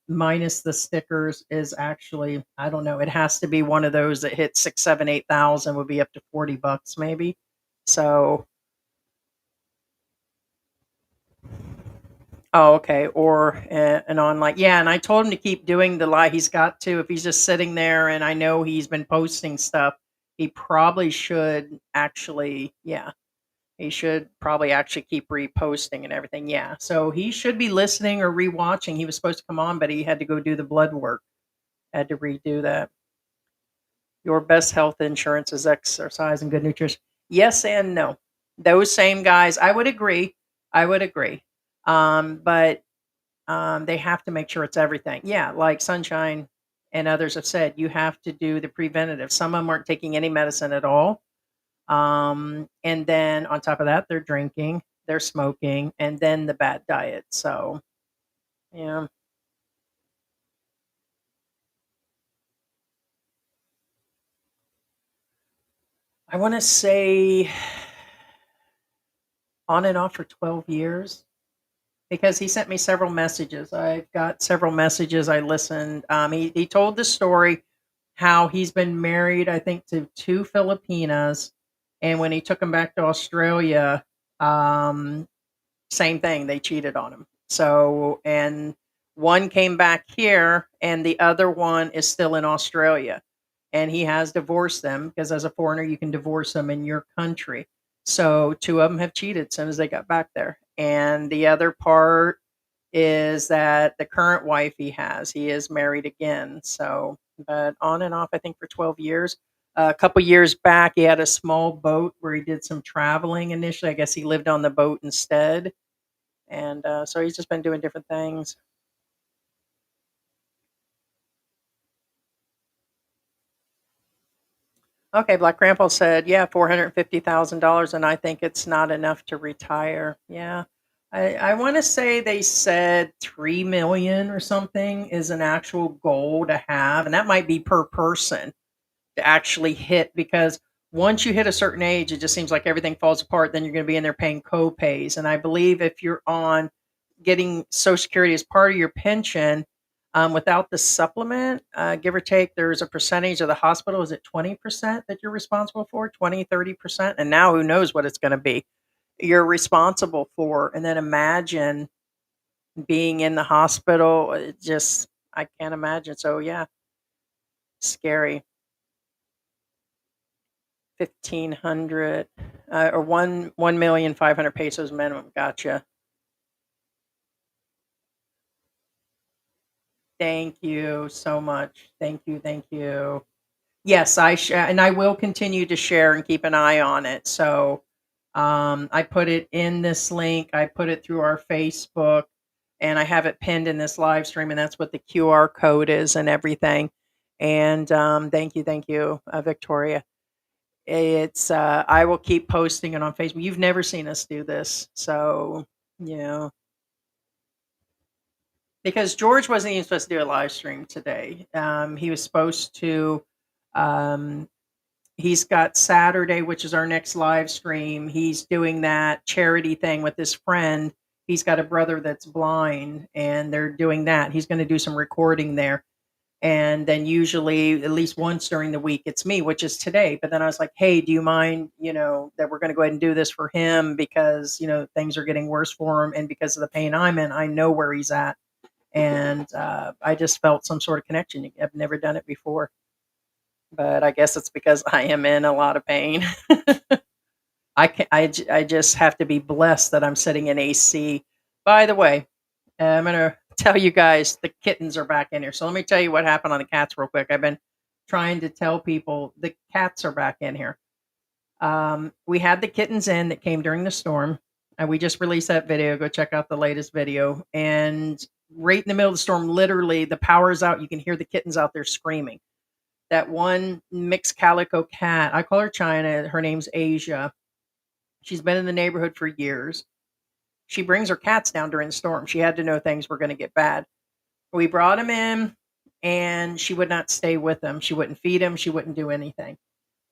minus the stickers, is actually, I don't know, it has to be one of those that hit 6, 7, 8,000, would be up to $40 maybe. So, oh, okay. Or an online, yeah. And I told him to keep doing the live. He's got to, if he's just sitting there, and I know he's been posting stuff, he probably should actually, yeah, he should probably actually keep reposting and everything. Yeah. So he should be listening or rewatching. He was supposed to come on, but he had to go do the blood work. Had to redo that. Your best health insurance is exercise and good nutrition. Yes and no. Those same guys, I would agree. I would agree. But they have to make sure it's everything. Yeah, like Sunshine and others have said, you have to do the preventative. Some of them aren't taking any medicine at all. And then on top of that, they're drinking, they're smoking, and then the bad diet. So, yeah. I want to say on and off for 12 years because he sent me several messages. I've got several messages I listened. He told the story how he's been married, I think, to two Filipinas. And when he took them back to Australia, um, same thing. They cheated on him. So, and one came back here, and the other one is still in Australia. And he has divorced them because, as a foreigner, you can divorce them in your country. So, two of them have cheated as soon as they got back there. And the other part is that the current wife he is married again. So, but on and off, I think for 12 years. A couple years back, he had a small boat where he did some traveling initially. I guess he lived on the boat instead, and so he's just been doing different things. Okay, Black Grandpa said, yeah, $450,000, and I think it's not enough to retire. Yeah. I want to say they said 3 million or something is an actual goal to have, and that might be per person to actually hit because once you hit a certain age, it just seems like everything falls apart. Then you're going to be in there paying co-pays. And I believe if you're on getting Social Security as part of your pension, without the supplement, give or take, there's a percentage of the hospital. Is it 20% that you're responsible for? 20, 30%? And now who knows what it's going to be you're responsible for. And then imagine being in the hospital. It just, I can't imagine. So yeah, scary. 1,500 or 1,500,000 pesos minimum. Gotcha. Thank you so much. Thank you. Thank you. Yes, and I will continue to share and keep an eye on it. So, I put it in this link. I put it through our Facebook, and I have it pinned in this live stream, and that's what the QR code is and everything. And thank you, Victoria. It's I will keep posting it on Facebook. You've never seen us do this, so yeah. Because George wasn't even supposed to do a live stream today. He was supposed to. Um, he's got Saturday, which is our next live stream. He's doing that charity thing with his friend. He's got a brother that's blind, and they're doing that. He's going to do some recording there. And then usually at least once during the week, it's me, which is today. But then I was like, hey, do you mind, that we're going to go ahead and do this for him because, things are getting worse for him. And because of the pain I'm in, I know where he's at. And I just felt some sort of connection. I've never done it before. But I guess it's because I am in a lot of pain. I just have to be blessed that I'm sitting in AC. By the way, I'm going to tell you guys the kittens are back in here. So let me tell you what happened on the cats real quick. I've been trying to tell people the cats are back in here. We had the kittens in that came during the storm. And we just released that video. Go check out the latest video. And right in the middle of the storm, literally the power's out. You can hear the kittens out there screaming. That one mixed calico cat, I call her China. Her name's Asia. She's been in the neighborhood for years. She brings her cats down during the storm. She had to know things were going to get bad. We brought them in, and she would not stay with them. She wouldn't feed them. She wouldn't do anything.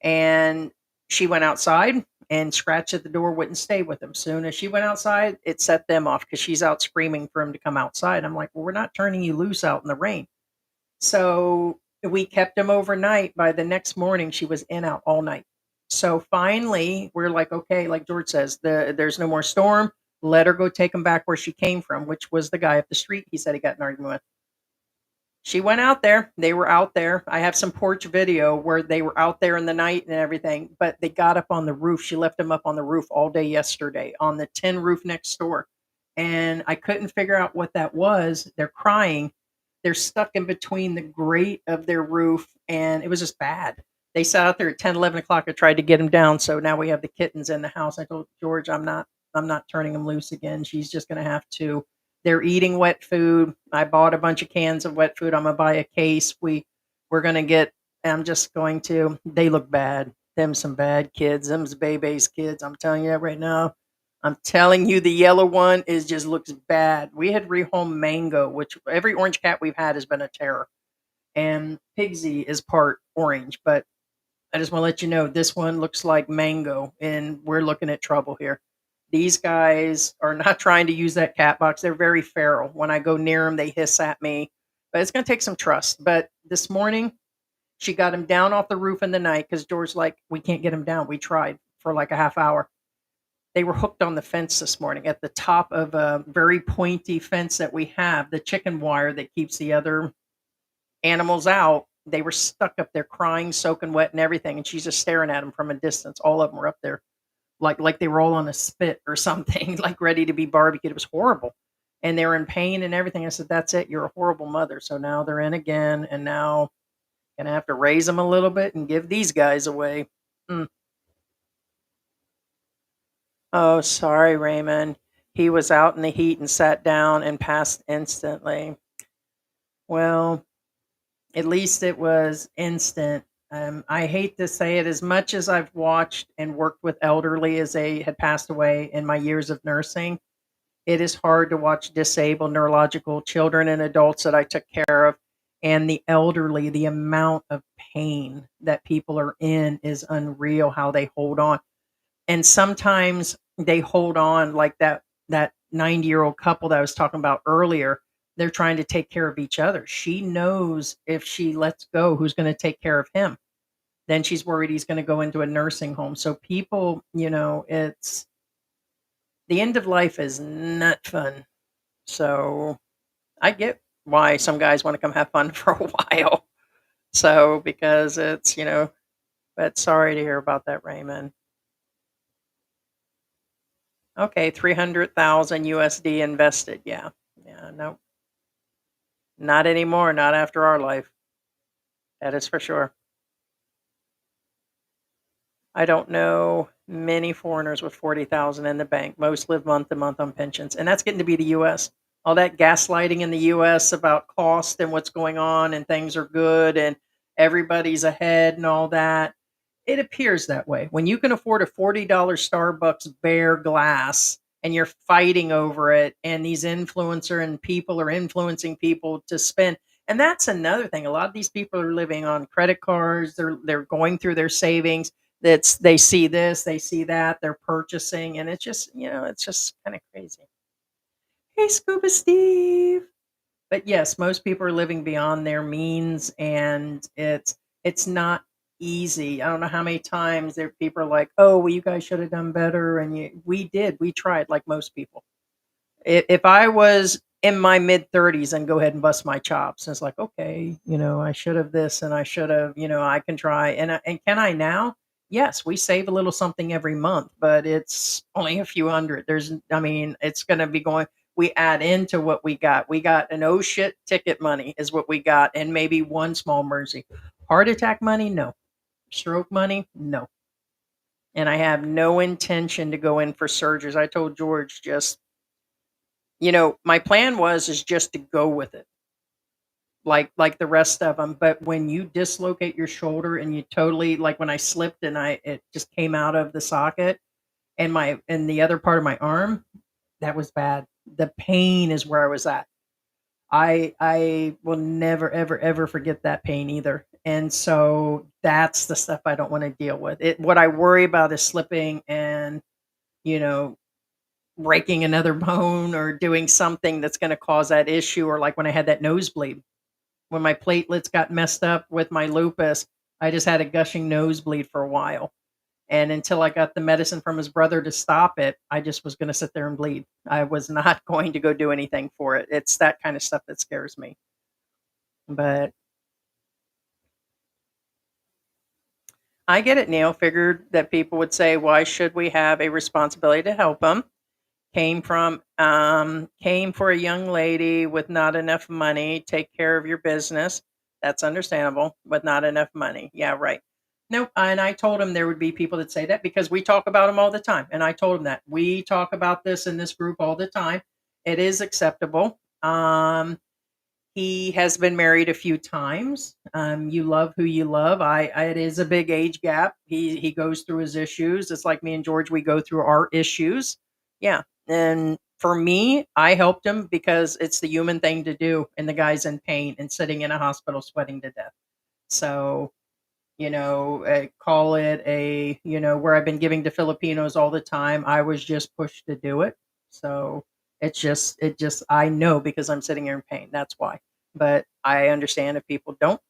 And she went outside and scratched at the door, wouldn't stay with them. Soon as she went outside, it set them off because she's out screaming for him to come outside. I'm like, well, we're not turning you loose out in the rain. So we kept him overnight. By the next morning, she was in out all night. So finally, we're like, okay, like George says, there's no more storm. Let her go take him back where she came from, which was the guy up the street he said he got in an argument with. She went out there. They were out there. I have some porch video where they were out there in the night and everything, but they got up on the roof. She left them up on the roof all day yesterday on the tin roof next door. And I couldn't figure out what that was. They're crying. They're stuck in between the grate of their roof, and it was just bad. They sat out there at 10, 11 o'clock. I tried to get them down, so now we have the kittens in the house. I told George, I'm not turning them loose again. She's just going to have to. They're eating wet food. I bought a bunch of cans of wet food. I'm going to buy a case. We're going to get, I'm just going to, they look bad. Them some bad kids. Them's Bebe's kids. I'm telling you that right now. I'm telling you, the yellow one just looks bad. We had rehomed Mango, which every orange cat we've had has been a terror. And Pigsy is part orange, but I just want to let you know this one looks like mango, and we're looking at trouble here. These guys are not trying to use that cat box. They're very feral. When I go near them, they hiss at me. But it's going to take some trust. But this morning, she got him down off the roof in the night because George's like, we can't get him down. We tried for like a half hour. They were hooked on the fence this morning at the top of a very pointy fence that we have, the chicken wire that keeps the other animals out. They were stuck up there crying, soaking wet and everything. And she's just staring at them from a distance. All of them were up there like they were all on a spit or something, like ready to be barbecued. It was horrible. And they were in pain and everything. I said, that's it. You're a horrible mother. So now they're in again. And now gonna have to raise them a little bit and give these guys away. Mm. Oh, sorry, Raymond. He was out in the heat and sat down and passed instantly. Well, at least it was instant. I hate to say it, as much as I've watched and worked with elderly as they had passed away in my years of nursing, it is hard to watch disabled neurological children and adults that I took care of. And the elderly, the amount of pain that people are in is unreal how they hold on. And sometimes they hold on like that 90-year-old couple that I was talking about earlier. They're trying to take care of each other. She knows if she lets go, who's going to take care of him. Then she's worried he's going to go into a nursing home. So people, it's the end of life is not fun. So I get why some guys want to come have fun for a while. So because it's, but sorry to hear about that, Raymond. Okay, 300,000 USD invested. Yeah. Yeah, no. Not anymore, not after our life. That is for sure. I don't know many foreigners with 40,000 in the bank. Most live month to month on pensions, and that's getting to be the US. All that gaslighting in the US about cost and what's going on and things are good and everybody's ahead and all that. It appears that way. When you can afford a $40 Starbucks bare glass and you're fighting over it and these influencer and people are influencing people to spend, and that's another thing. A lot of these people are living on credit cards. They're going through their savings. They see this, they see that, they're purchasing, and it's just, it's just kind of crazy. Hey, Scuba Steve. But yes, most people are living beyond their means, and it's not easy. I don't know how many times there people are like, "Oh, well, you guys should have done better," and we did. We tried, like most people. If I was in my mid-30s and go ahead and bust my chops, and it's like, okay, I should have this, and I should have, I can try, and can I now? Yes, we save a little something every month, but it's only a few hundred. It's going to be going. We add into what we got. We got an oh shit ticket money is what we got, and maybe one small emergency. Heart attack money, no. Stroke money, no. And I have no intention to go in for surgeries. I told George my plan is just to go with it, like the rest of them. But when you dislocate your shoulder and you totally, like when I slipped and it just came out of the socket and the other part of my arm, that was bad. The pain is where I was at. I will never ever ever forget that pain either. And so that's the stuff I don't want to deal with. What I worry about is slipping and you know breaking another bone or doing something that's going to cause that issue, or like when I had that nosebleed, when my platelets got messed up with my lupus, I just had a gushing nosebleed for a while. And until I got the medicine from his brother to stop it, I just was going to sit there and bleed. I was not going to go do anything for it. It's that kind of stuff that scares me. But I get it, Neil. Figured that people would say, why should we have a responsibility to help them? Came for a young lady with not enough money. Take care of your business. That's understandable, with not enough money. Yeah, right. Nope. And I told him there would be people that say that because we talk about them all the time. And I told him that we talk about this in this group all the time. It is acceptable. He has been married a few times. You love who you love. It is a big age gap. He goes through his issues. It's like me and George, we go through our issues. Yeah. And for me, I helped him because it's the human thing to do. And the guy's in pain and sitting in a hospital sweating to death. So Call it where I've been giving to Filipinos all the time. I was just pushed to do it. So I know because I'm sitting here in pain. That's why. But I understand if people don't,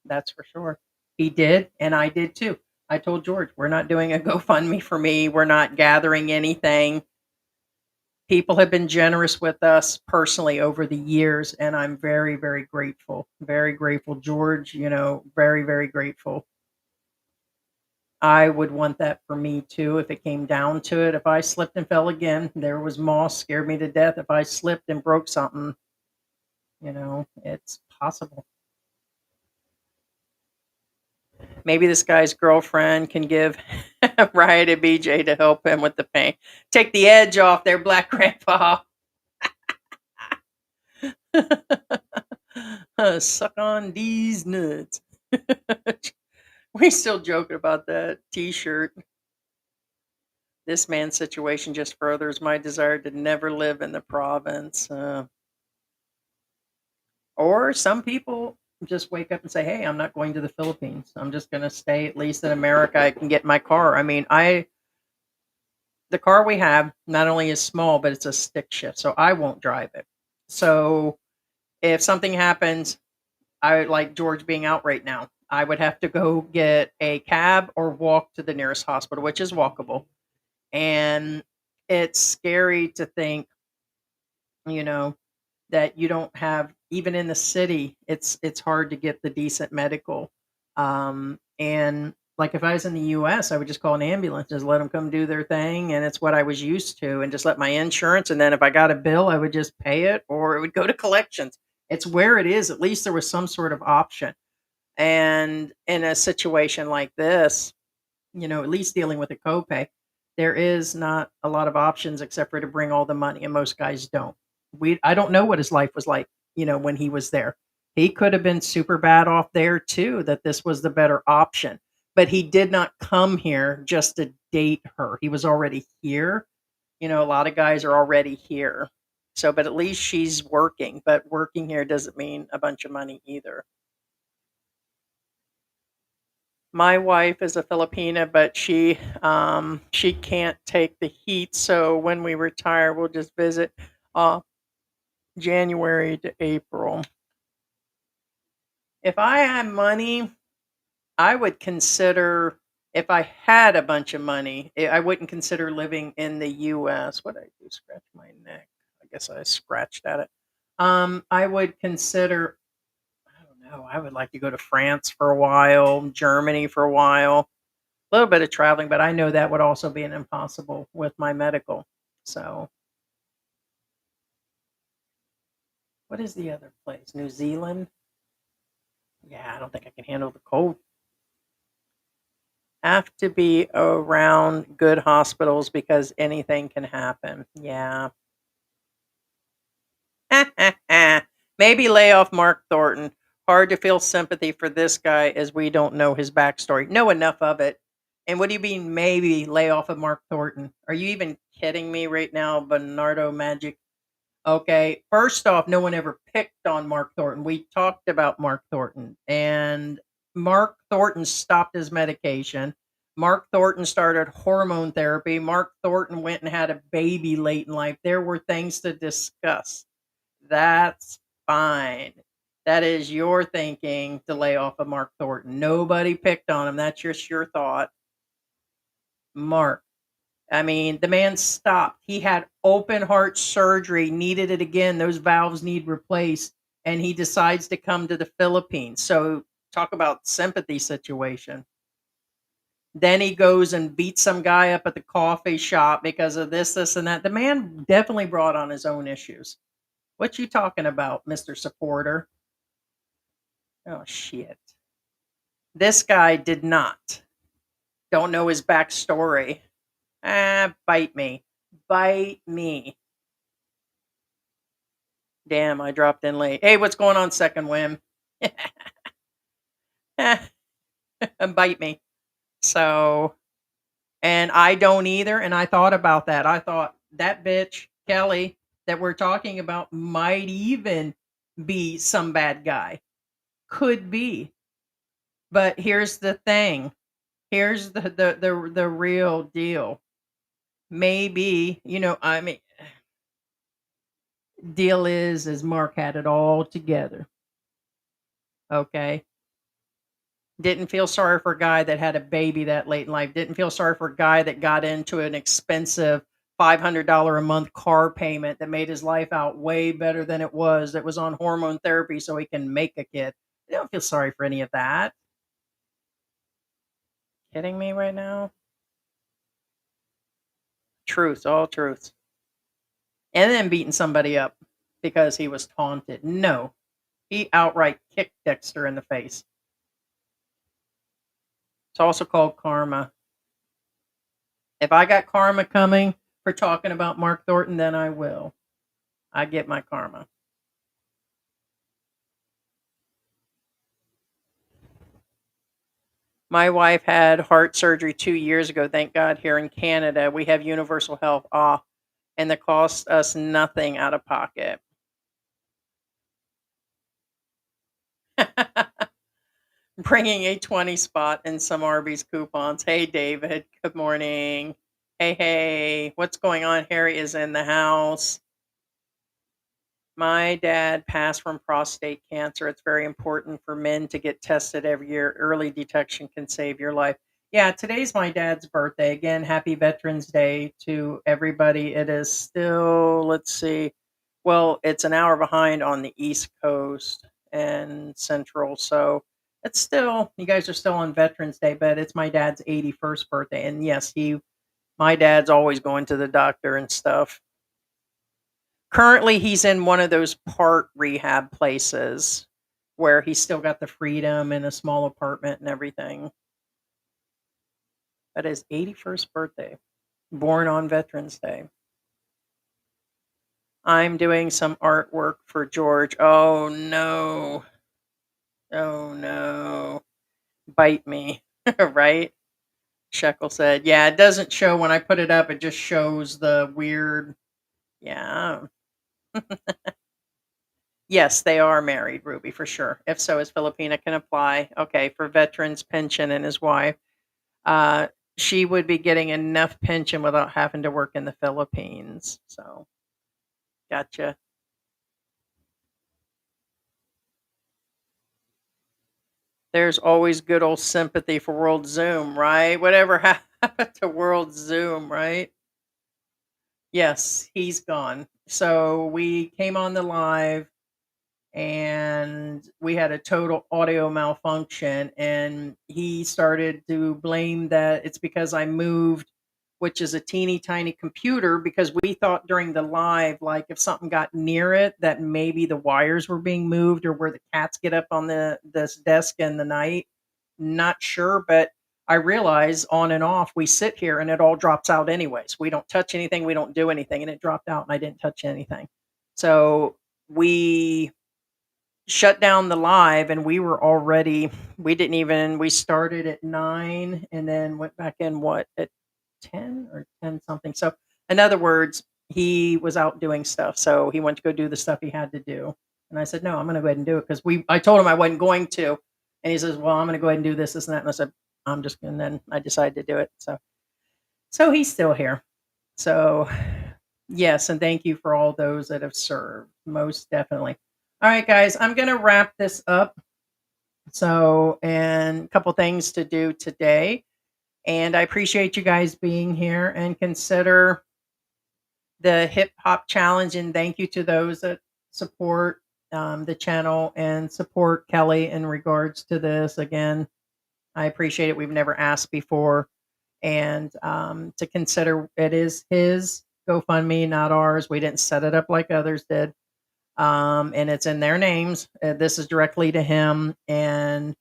that's for sure. He did, and I did too. I told George, we're not doing a GoFundMe for me. We're not gathering anything. People have been generous with us personally over the years, and I'm very, very grateful. Very grateful, George. Very, very grateful. I would want that for me too if it came down to it. If I slipped and fell again, there was moss, scared me to death. If I slipped and broke something, it's possible. Maybe this guy's girlfriend can give Riot a BJ to help him with the pain. Take the edge off there, Black Grandpa. Suck on these nuts. We still joking about that t-shirt. This man's situation just furthers my desire to never live in the province. Or some people just wake up and say, hey, I'm not going to the Philippines. I'm just going to stay at least in America. I can get my car. I mean, the car we have not only is small, but it's a stick shift, so I won't drive it. So if something happens, I like George being out right now, I would have to go get a cab or walk to the nearest hospital, which is walkable. And it's scary to think, that you don't have, even in the city, it's hard to get the decent medical. And like if I was in the US, I would just call an ambulance, just let them come do their thing. And it's what I was used to, and just let my insurance. And then if I got a bill, I would just pay it, or it would go to collections. It's where it is. At least there was some sort of option. And in a situation like this, at least dealing with a copay, there is not a lot of options except for to bring all the money, and most guys don't. I don't know what his life was like, when he was there. He could have been super bad off there too, that this was the better option. But he did not come here just to date her. He was already here. A lot of guys are already here. So, but at least she's working. But working here doesn't mean a bunch of money either. My wife is a Filipina, but she can't take the heat. So when we retire, we'll just visit January to April. If I had money, I would consider, if I had a bunch of money, I wouldn't consider living in the US. What did I do? Scratch my neck. I guess I scratched at it. I would consider, I don't know, I would like to go to France for a while, Germany for a while, a little bit of traveling, but I know that would also be an impossible with my medical. So, what is the other place? New Zealand? Yeah, I don't think I can handle the cold. Have to be around good hospitals because anything can happen. Yeah. Maybe lay off Mark Thornton. Hard to feel sympathy for this guy as we don't know his backstory. Know enough of it. And what do you mean maybe lay off of Mark Thornton? Are you even kidding me right now, Bernardo Magic? Okay, first off, no one ever picked on Mark Thornton. We talked about Mark Thornton, and Mark Thornton stopped his medication. Mark Thornton started hormone therapy. Mark Thornton went and had a baby late in life. There were things to discuss. That's fine. That is your thinking to lay off of Mark Thornton. Nobody picked on him. That's just your thought. Mark. I mean, the man stopped. He had open heart surgery, needed it again. Those valves need replaced, and he decides to come to the Philippines. So, talk about sympathy situation. Then he goes and beats some guy up at the coffee shop because of this, and that. The man definitely brought on his own issues. What you talking about, Mr. Supporter? Oh, shit. This guy did not. Don't know his backstory. Bite me. Bite me. Damn, I dropped in late. Hey, what's going on, Second Whim? Bite me. So, and I don't either. And I thought about that. I thought that bitch, Kelly, that we're talking about might even be some bad guy. Could be. But here's the thing. Here's the real deal. Maybe, I mean, deal is Mark had it all together. Okay. Didn't feel sorry for a guy that had a baby that late in life. Didn't feel sorry for a guy that got into an expensive $500 a month car payment that made his life out way better than it was. That was on hormone therapy so he can make a kid. I don't feel sorry for any of that. Kidding me right now? Truth, all truths. And then beating somebody up because he was taunted. No, he outright kicked Dexter in the face. It's also called karma. If I got karma coming for talking about Mark Thornton, then I will. I get my karma. My wife had heart surgery 2 years ago. Thank God here in Canada, we have universal health off, and it cost us nothing out of pocket. Bringing a 20 spot and some Arby's coupons. Hey, David. Good morning. Hey. What's going on? Harry is in the house. My dad passed from prostate cancer. It's very important for men to get tested every year. Early detection can save your life. Yeah, today's my dad's birthday. Again, happy Veterans Day to everybody. It is still, let's see, well, it's an hour behind on the East Coast and Central. So it's still, you guys are still on Veterans Day, but it's my dad's 81st birthday. And yes, my dad's always going to the doctor and stuff. Currently, he's in one of those part rehab places where he's still got the freedom and a small apartment and everything. But his 81st birthday, born on Veterans Day. I'm doing some artwork for George. Oh no. Oh no. Bite me, right? Shekel said, yeah, it doesn't show when I put it up. It just shows the weird. Yeah. Yes, they are married, Ruby, for sure. If so, his Filipina can apply. Okay, for veterans pension and his wife. She would be getting enough pension without having to work in the Philippines. So, gotcha. There's always good old sympathy for World Zoom, right? Whatever happened to World Zoom, right? Yes, he's gone. So we came on the live and we had a total audio malfunction, and he started to blame that it's because I moved, which is a teeny tiny computer, because we thought during the live, like if something got near it, that maybe the wires were being moved or where the cats get up on this desk in the night. Not sure, but I realize on and off we sit here and it all drops out anyways. We don't touch anything, we don't do anything, and it dropped out and I didn't touch anything. So we shut down the live, and we started at 9 and then went back in at 10 or 10 something. So in other words, he was out doing stuff, so he went to go do the stuff he had to do, and I said, no, I'm going to go ahead and do it, because I told him I wasn't going to, and he says, well, I'm going to go ahead and do this and that, and I said, I'm just, and then I decided to do it. So he's still here. So yes, and thank you for all those that have served, most definitely. All right, guys, I'm going to wrap this up. So, and a couple things to do today. And I appreciate you guys being here, and consider the hip hop challenge. And thank you to those that support the channel and support Kelly in regards to this. Again, I appreciate it. We've never asked before. And to consider, it is his GoFundMe, not ours. We didn't set it up like others did. And it's in their names. This is directly to him, and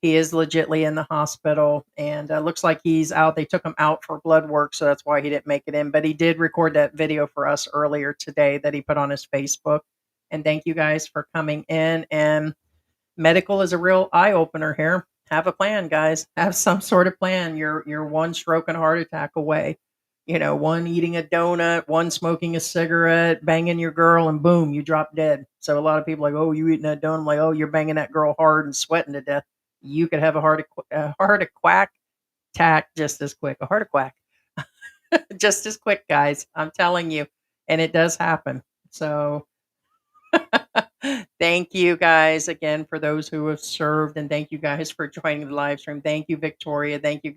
he is legitly in the hospital, and looks like he's out. They took him out for blood work, so that's why he didn't make it in. But he did record that video for us earlier today that he put on his Facebook. And thank you guys for coming in. And medical is a real eye opener here. Have a plan, guys. Have some sort of plan. You're one stroke and heart attack away. One eating a donut, one smoking a cigarette, banging your girl, and boom, you drop dead. So a lot of people are like, oh, you eating that donut? I'm like, oh, you're banging that girl hard and sweating to death. you could have a heart attack just as quick. A heart attack just as quick, guys. I'm telling you, and it does happen. So thank you guys again for those who have served, and thank you guys for joining the live stream. Thank you, Victoria. Thank you, guys.